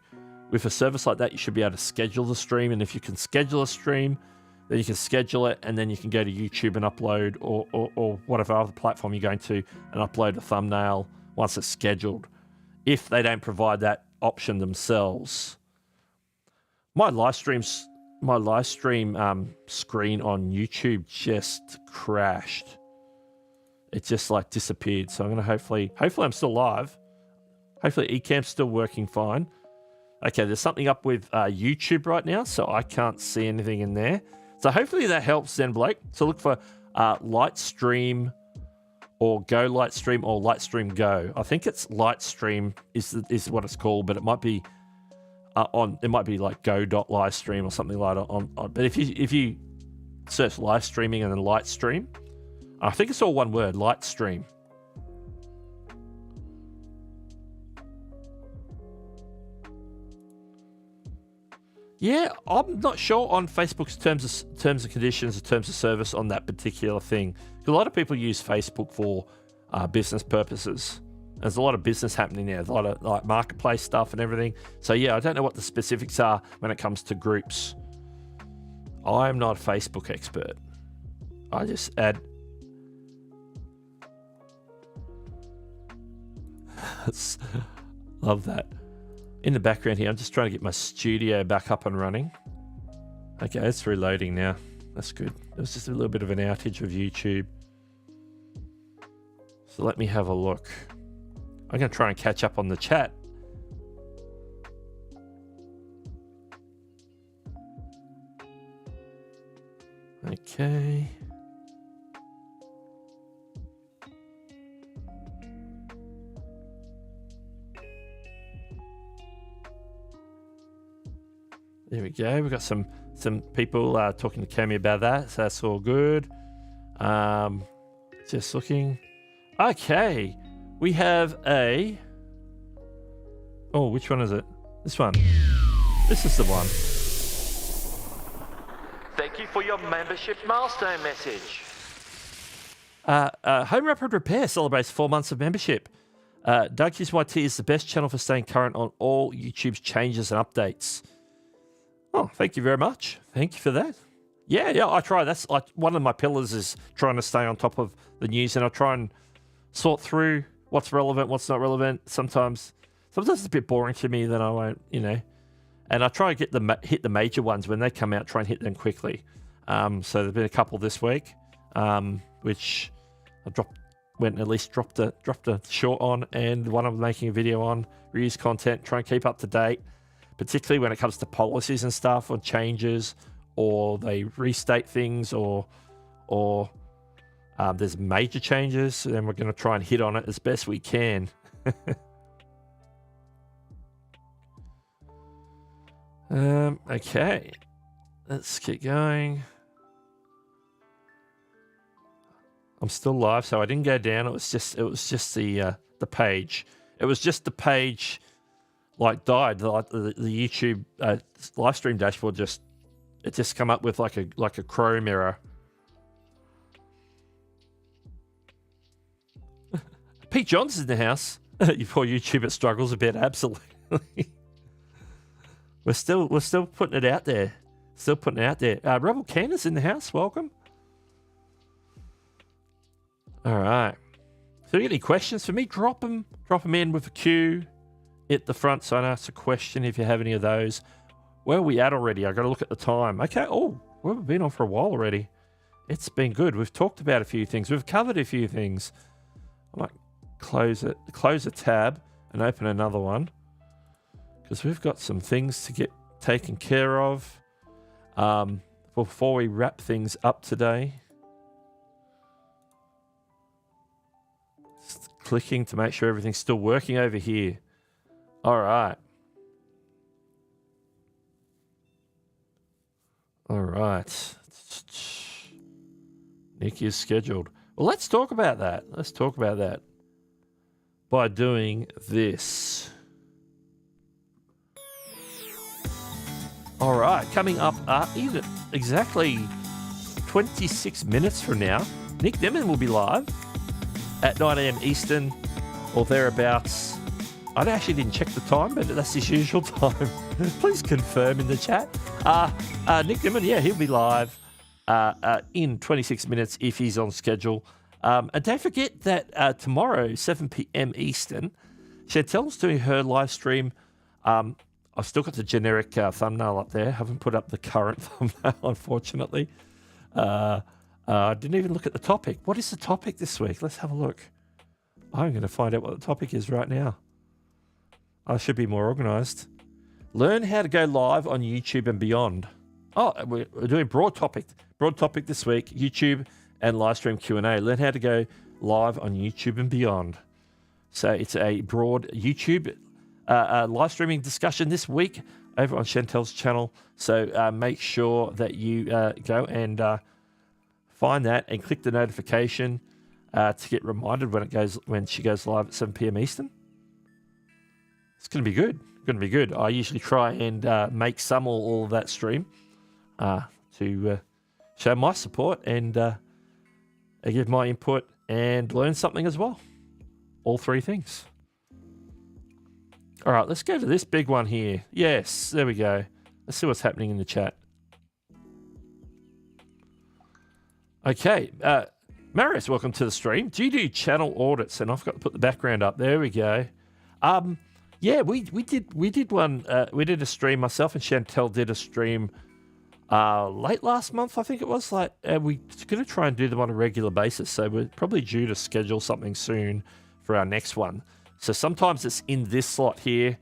with a service like that, you should be able to schedule the stream. And if you can schedule a stream, then you can schedule it, and then you can go to YouTube and upload, or whatever other platform you're going to, and upload a thumbnail once it's scheduled, if they don't provide that option themselves. My live stream screen on YouTube just crashed. It just disappeared. So I'm going to hopefully I'm still live. Hopefully Ecamp's still working fine. Okay, there's something up with YouTube right now, so I can't see anything in there. So hopefully that helps, Zen Blake. So look for Lightstream or Go Lightstream or Lightstream Go. I think it's Lightstream is what it's called, but it might be like go.livestream or something like that. But if you search live streaming and then Lightstream, I think it's all one word, Lightstream. Yeah, I'm not sure on Facebook's terms and conditions, or terms of service on that particular thing. A lot of people use Facebook for business purposes. There's a lot of business happening there, a lot of marketplace stuff and everything. So yeah, I don't know what the specifics are when it comes to groups. I'm not a Facebook expert. I just add. Love that. In the background here, I'm just trying to get my studio back up and running. Okay, it's reloading now. That's good. It was just a little bit of an outage of YouTube. So let me have a look. I'm going to try and catch up on the chat. Okay. There we go. We've got some people talking to Cammy about that, so that's all good. Just looking. Okay, we have a... Oh, which one is it? This one. This is the one. Thank you for your membership milestone message. Home Rapid Repair celebrates 4 months of membership. Doug Hewson YT is the best channel for staying current on all YouTube's changes and updates. Oh, thank you very much. Thank you for that. Yeah, I try. That's like one of my pillars is trying to stay on top of the news, and I try and sort through what's relevant, what's not relevant. Sometimes it's a bit boring to me, then I won't, And I try to hit the major ones when they come out. Try and hit them quickly. So there's been a couple this week, which I dropped a short on, and one I'm making a video on. Reuse content, try and keep up to date, particularly when it comes to policies and stuff, or changes, or they restate things, or there's major changes. So then we're going to try and hit on it as best we can. Okay, let's keep going. I'm still live, so I didn't go down. It was just the page. It was just the page, like died. The YouTube live stream dashboard just come up with like a Chrome error. Pete Johnson's in the house. Before YouTube, it struggles a bit. Absolutely. We're still putting it out there. Still putting it out there. Rebel Candace in the house. Welcome. All right. So, you got any questions for me? Drop them in with a Q at the front. So I ask a question if you have any of those. Where are we at already? I got to look at the time. Okay. Oh, we've been on for a while already. It's been good. We've talked about a few things. We've covered a few things. I might close a tab and open another one, because we've got some things to get taken care of before we wrap things up today. Just clicking to make sure everything's still working over here. All right. All right. Nick is scheduled. Well, let's talk about that. By doing this. All right, coming up in exactly 26 minutes from now, Nick Dimon will be live at 9 a.m. Eastern or thereabouts. I actually didn't check the time, but that's his usual time. Please confirm in the chat. Nick Dimon, yeah, he'll be live in 26 minutes if he's on schedule. And don't forget that tomorrow, 7 p.m. Eastern, Chantel's doing her live stream. I've still got the generic thumbnail up there. Haven't put up the current thumbnail, unfortunately. I didn't even look at the topic. What is the topic this week? Let's have a look. I'm going to find out what the topic is right now. I should be more organized. Learn how to go live on YouTube and beyond. Oh, we're doing broad topic this week, YouTube and live stream Q&A. Learn how to go live on YouTube and beyond. So it's a broad YouTube live streaming discussion this week over on Chantel's channel. So make sure that you go and find that and click the notification to get reminded when she goes live at 7 p.m. Eastern. It's going to be good. I usually try and make some or all of that stream to show my support and give my input and learn something as well. All three things. All right, let's go to this big one here. Yes, there we go. Let's see what's happening in the chat. Okay, Marius, welcome to the stream. Do you do channel audits? And I've got to put the background up. There we go. Yeah, we did one. We did a stream. Myself and Chantel did a stream late last month, I think it was. We're going to try and do them on a regular basis. So we're probably due to schedule something soon for our next one. So sometimes it's in this slot here,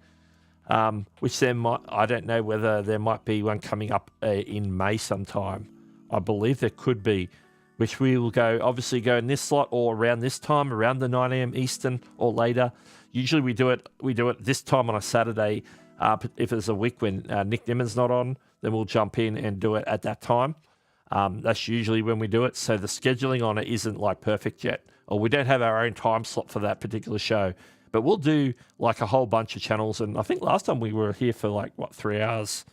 which there might, I don't know whether there might be one coming up in May sometime. I believe there could be, which we will obviously go in this slot or around this time, around the 9 a.m. Eastern or later. Usually we do it this time on a Saturday If there's a week when Nick Nimmon's not on, then we'll jump in and do it at that time. That's usually when we do it. So the scheduling on it isn't like perfect yet, or we don't have our own time slot for that particular show. But we'll do like a whole bunch of channels. And I think last time we were here for like, 3 hours?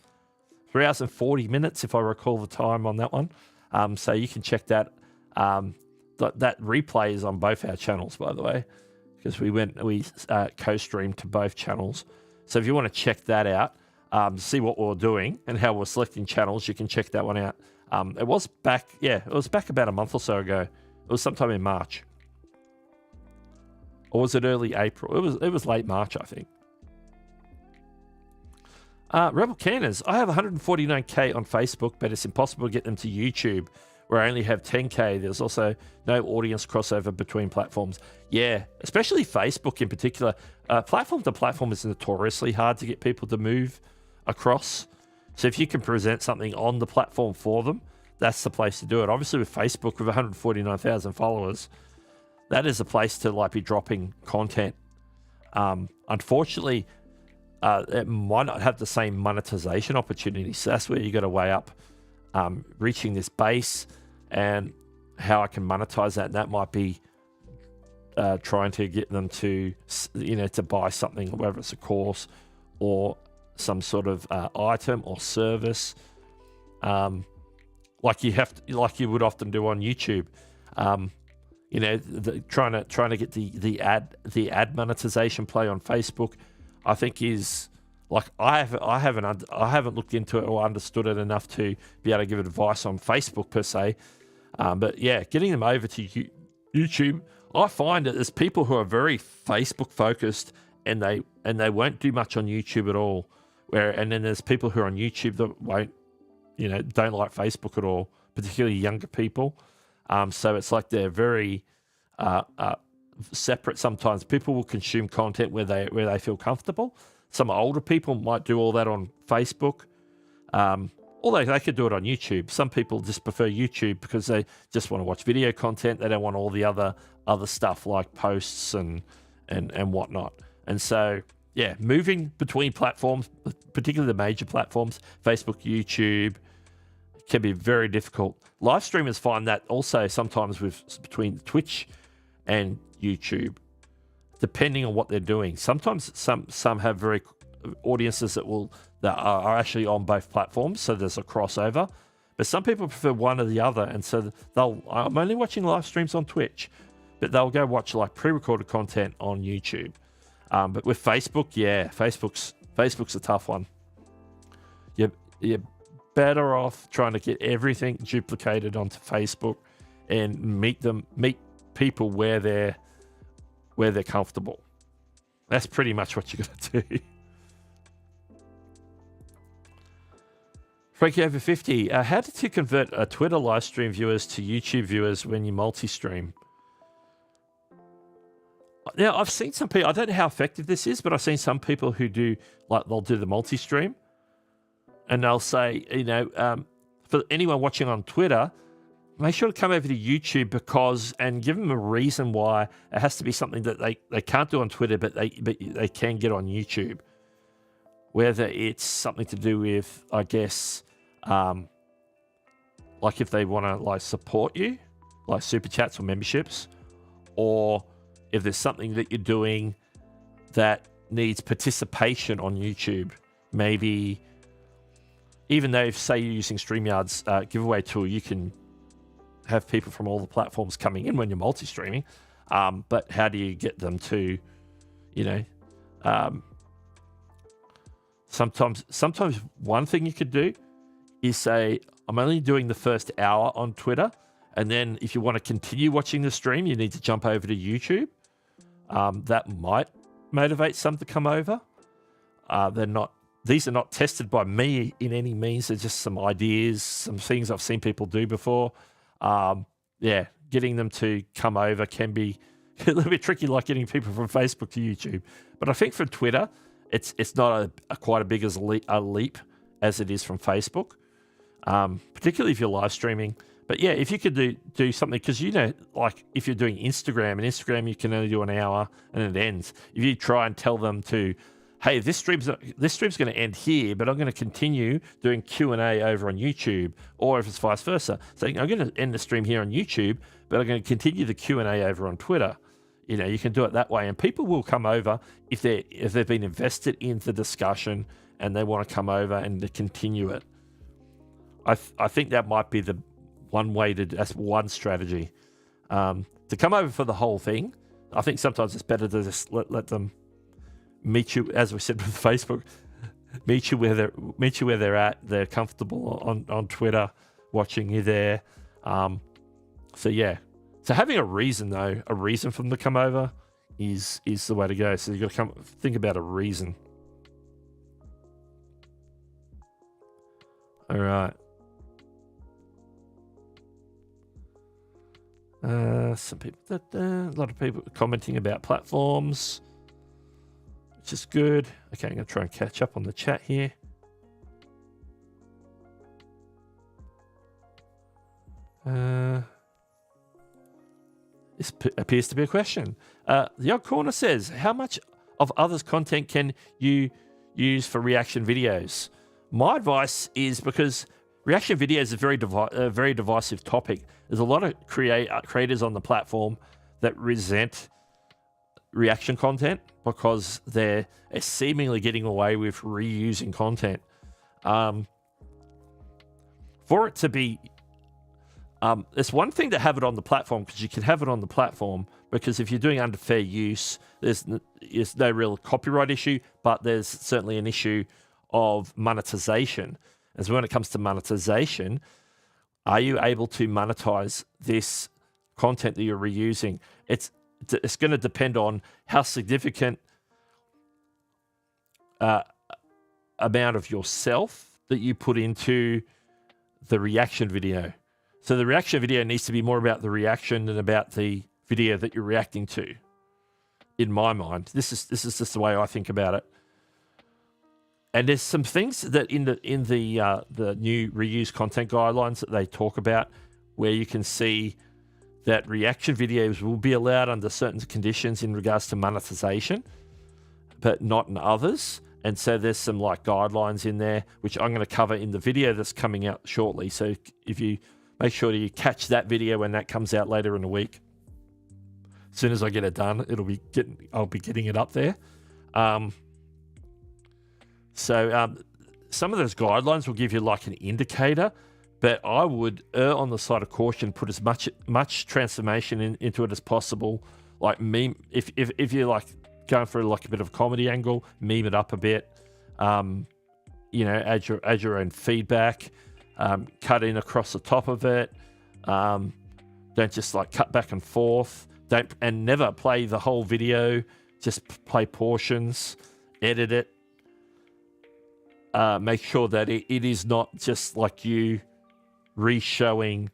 3 hours and 40 minutes, if I recall the time on that one. So you can check that. That replay is on both our channels, by the way, because we co-streamed to both channels. So if you want to check that out, see what we're doing and how we're selecting channels, you can check that one out. It was back about a month or so ago. It was sometime in March. Or was it early April? It was late March, I think. Rebel Canners, I have 149k on Facebook, but it's impossible to get them to YouTube, where I only have 10k. There's also no audience crossover between platforms. Yeah, especially Facebook in particular. Platform to platform is notoriously hard to get people to move across. So if you can present something on the platform for them, that's the place to do it. Obviously with Facebook, with 149,000 followers, that is a place to like be dropping content. Unfortunately, it might not have the same monetization opportunity. So that's where you got to weigh up reaching this base and how I can monetize that. And that might be trying to get them to, to buy something, whether it's a course or some sort of item or service, like you would often do on YouTube. Trying to get the ad monetization play on Facebook, I think is like I haven't looked into it or understood it enough to be able to give advice on Facebook per se. But yeah, getting them over to YouTube, I find that there's people who are very Facebook focused and they won't do much on YouTube at all. And then there's people who are on YouTube that won't, don't like Facebook at all, particularly younger people. So it's like they're very separate sometimes. People will consume content where they feel comfortable. Some older people might do all that on Facebook, although they could do it on YouTube. Some people just prefer YouTube because they just want to watch video content. They don't want all the other stuff like posts and whatnot. And so, yeah, moving between platforms, particularly the major platforms, Facebook, YouTube, can be very difficult. Live streamers find that also sometimes between Twitch and YouTube, depending on what they're doing. Sometimes some have very audiences that are actually on both platforms, so there's a crossover. But some people prefer one or the other, and so I'm only watching live streams on Twitch, but they'll go watch like pre-recorded content on YouTube. But with Facebook, yeah, Facebook's a tough one. You're better off trying to get everything duplicated onto Facebook and meet people where they're comfortable. That's pretty much what you got to do. Frankie over 50. How did you convert Twitter live stream viewers to YouTube viewers when you multi-stream? Now, I've seen some people, I don't know how effective this is, but I've seen some people who do, like, they'll do the multi-stream and they'll say, for anyone watching on Twitter, make sure to come over to YouTube and give them a reason why it has to be something that they can't do on Twitter, but they can get on YouTube. Whether it's something to do with, I guess, like if they want to like support you, like super chats or memberships, or if there's something that you're doing that needs participation on YouTube, maybe even though if say you're using StreamYard's giveaway tool, you can have people from all the platforms coming in when you're multi-streaming. But how do you get them to, sometimes one thing you could do is say, I'm only doing the first hour on Twitter. And then if you want to continue watching the stream, you need to jump over to YouTube. That might motivate some to come over. These are not tested by me in any means. They're just some ideas, some things I've seen people do before. Getting them to come over can be a little bit tricky, like getting people from Facebook to YouTube. But I think from Twitter, it's not quite a big as a leap as it is from Facebook, particularly if you're live streaming. But yeah, if you could do something, because like if you're doing Instagram, you can only do an hour and it ends. If you try and tell them to hey, this stream's going to end here, but I'm going to continue doing Q&A over on YouTube, or if it's vice versa, saying I'm going to end the stream here on YouTube, but I'm going to continue the Q&A over on Twitter. You know, you can do it that way, and people will come over if they've been invested in the discussion and they want to come over and to continue it. I think that might be the one way that's one strategy. To come over for the whole thing, I think sometimes it's better to just let them meet you, as we said with Facebook, meet you where they're at. They're comfortable on Twitter, watching you there. So yeah. So having a reason for them to come over is the way to go. So you've got to think about a reason. All right. Some people, a lot of people commenting about platforms, which is good. Okay, I'm going to try and catch up on the chat here. This appears to be a question. The Odd Corner says, how much of others' content can you use for reaction videos? My advice is, because reaction videos is a very divisive topic. There's a lot of creators on the platform that resent reaction content because they're seemingly getting away with reusing content. For it to be... it's one thing to have it on the platform, because you can have it on the platform, because if you're doing under fair use, there's no real copyright issue, but there's certainly an issue of monetization. And so when it comes to monetization, are you able to monetize this content that you're reusing? It's going to depend on how significant amount of yourself that you put into the reaction video. So the reaction video needs to be more about the reaction than about the video that you're reacting to. In my mind, this is just the way I think about it. And there's some things that in the new reuse content guidelines that they talk about, where you can see that reaction videos will be allowed under certain conditions in regards to monetization, but not in others. And so there's some like guidelines in there, which I'm going to cover in the video that's coming out shortly. So if you make sure you catch that video when that comes out later in the week. As soon as I get it done, I'll be getting it up there. So some of those guidelines will give you like an indicator, but I would err on the side of caution, put as much transformation into it as possible. Like meme, if you're like going for like a bit of a comedy angle, meme it up a bit. Add your own feedback. Cut in across the top of it. Don't just like cut back and forth. And never play the whole video. Just play portions. Edit it. Make sure that it is not just like you re-showing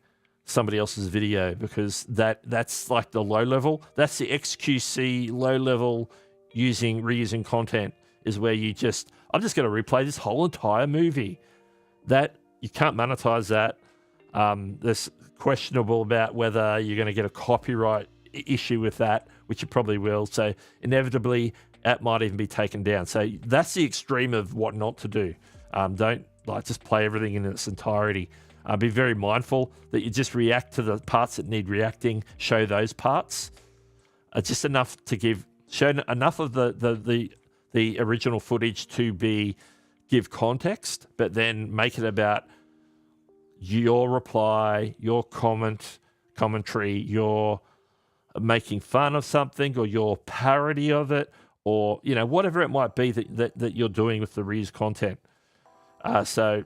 somebody else's video, because that's like the low level. That's the XQC low level reusing content, is where I'm just going to replay this whole entire movie. That you can't monetize that. There's questionable about whether you're going to get a copyright issue with that, which you probably will. So inevitably, that might even be taken down. So that's the extreme of what not to do. Don't just play everything in its entirety. Be very mindful that you just react to the parts that need reacting. Show those parts. Just enough to show enough of the original footage to give context, but then make it about your reply, your commentary, your making fun of something, or your parody of it, or whatever it might be that you're doing with the reused content. So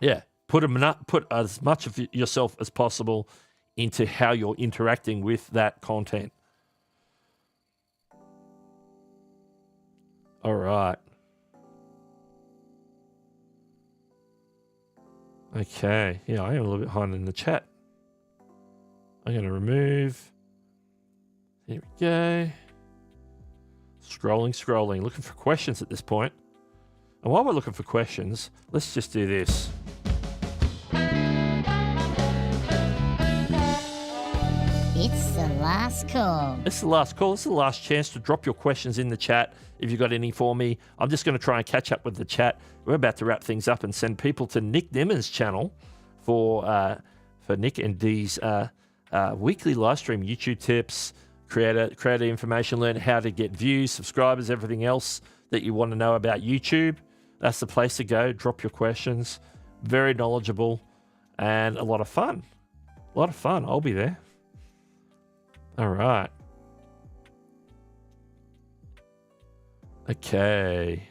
yeah, put as much of yourself as possible into how you're interacting with that content. All right. Okay. Yeah, I am a little bit behind in the chat. I'm going to remove. Here we go. Scrolling, looking for questions at this point. And while we're looking for questions, let's just do this. It's the last call. This is the last call. This is the last chance to drop your questions in the chat if you've got any for me. I'm just going to try and catch up with the chat. We're about to wrap things up and send people to Nick Nimmer's channel for Nick and Dee's weekly live stream, YouTube tips, creator information, learn how to get views, subscribers, everything else that you want to know about YouTube. That's the place to go. Drop your questions. Very knowledgeable and a lot of fun. A lot of fun. I'll be there. All right. Okay.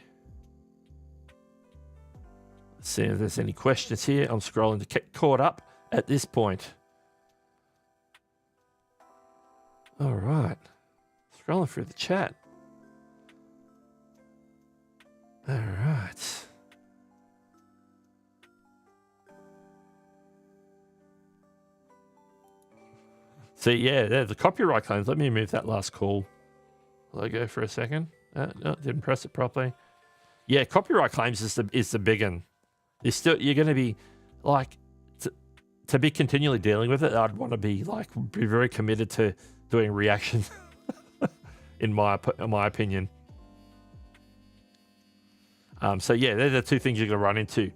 Let's see if there's any questions here. I'm scrolling to get caught up at this point. All right. Scrolling through the chat. All right. See, yeah, the copyright claims. Let me move that last call. Will I go for a second? No, didn't press it properly. Yeah, copyright claims is the big one. You're going to be like to be continually dealing with it. I'd want to be very committed to doing reaction, in my opinion. So yeah, they're the two things you're going to run into.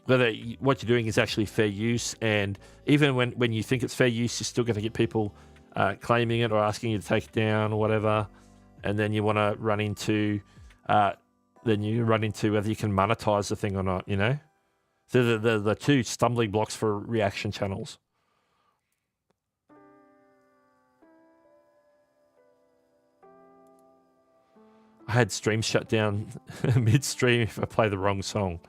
Whether what you're doing is actually fair use, and even when you think it's fair use, you're still going to get people claiming it or asking you to take it down or whatever, and then you want to run into whether you can monetize the thing or not. You know, so the two stumbling blocks for reaction channels. I had streams shut down midstream if I play the wrong song.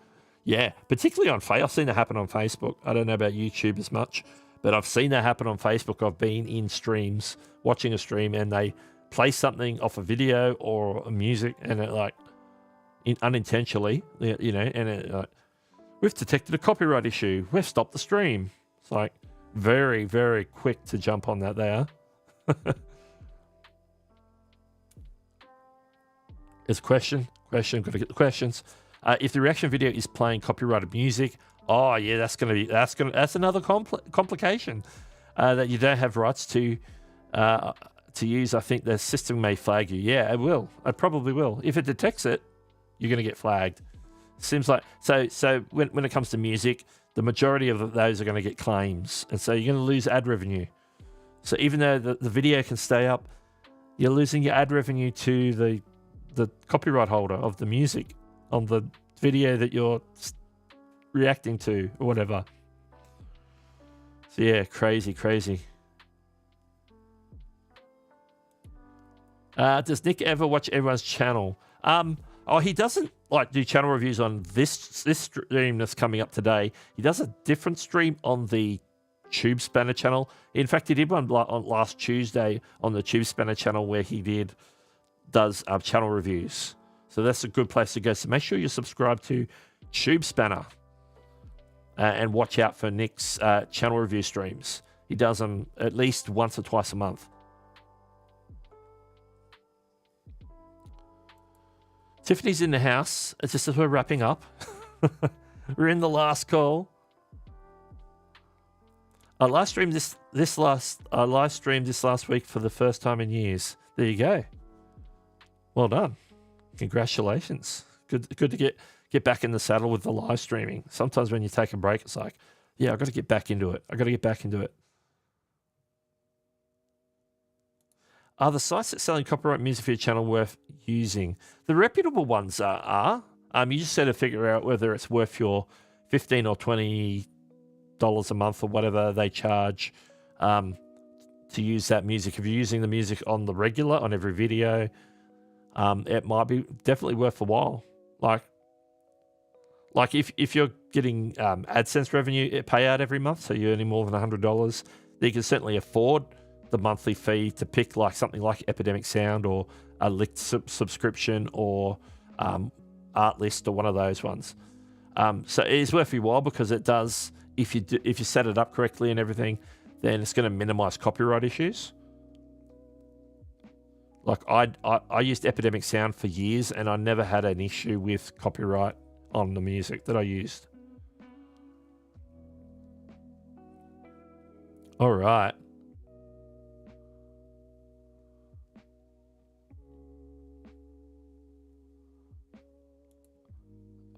Yeah, particularly on Facebook. I've seen that happen on Facebook. I don't know about YouTube as much, but I've seen that happen on Facebook. I've been in streams, watching a stream, and they play something off a video or a music, and it unintentionally, you know, and it we've detected a copyright issue. We've stopped the stream. It's like very, very quick to jump on that. They are. There's a question. Got to get the questions. If the reaction video is playing copyrighted music, oh yeah, that's another complication that you don't have rights to use. I think the system may flag you. Yeah, it will. It probably will. If it detects it, you're going to get flagged. Seems like so. When it comes to music, the majority of those are going to get claims, and so you're going to lose ad revenue. So even though the video can stay up, you're losing your ad revenue to the copyright holder of the music on the video that you're reacting to or whatever. So yeah, crazy. Does Nick ever watch everyone's channel? He doesn't do channel reviews on this stream that's coming up today. He does a different stream on the Tube Spanner channel. In fact, he did one on last Tuesday on the Tube Spanner channel where he does channel reviews. So that's a good place to go. So make sure you subscribe to Tube Spanner and watch out for Nick's channel review streams. He does them at least once or twice a month. Tiffany's in the house. It's just as we're wrapping up. We're in the last call. I live streamed this last week for the first time in years. There you go. Well done. Congratulations. Good to get back in the saddle with the live streaming. Sometimes when you take a break, it's like, yeah, I've got to get back into it. Are the sites that selling copyright music for your channel worth using? The reputable ones are. You just have to figure out whether it's worth your $15 or $20 a month or whatever they charge to use that music. If you're using the music on the regular, on every video, it might be definitely worth a while. Like if you're getting AdSense revenue payout every month, so you're earning more than $100, then you can certainly afford the monthly fee to pick something like Epidemic Sound or a Licked subscription or Artlist or one of those ones. So it is worth your while because it does, if you set it up correctly and everything, then it's going to minimize copyright issues. Like I used Epidemic Sound for years and I never had an issue with copyright on the music that I used. All right.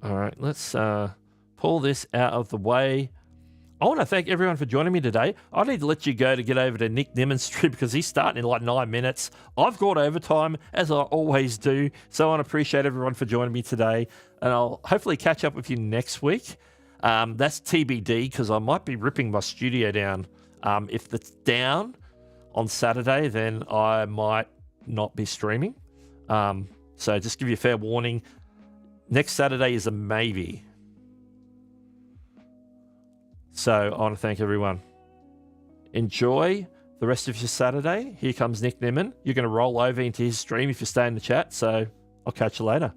All right, let's pull this out of the way. I want to thank everyone for joining me today. I need to let you go to get over to Nick Nimmon's stream because he's starting in like 9 minutes. I've got overtime, as I always do. So I want to appreciate everyone for joining me today. And I'll hopefully catch up with you next week. That's TBD because I might be ripping my studio down. If it's down on Saturday, then I might not be streaming. So just give you a fair warning. Next Saturday is a maybe. So I want to thank everyone. Enjoy the rest of your Saturday. Here comes Nick Nimmin. You're going to roll over into his stream if you stay in the chat. So I'll catch you later.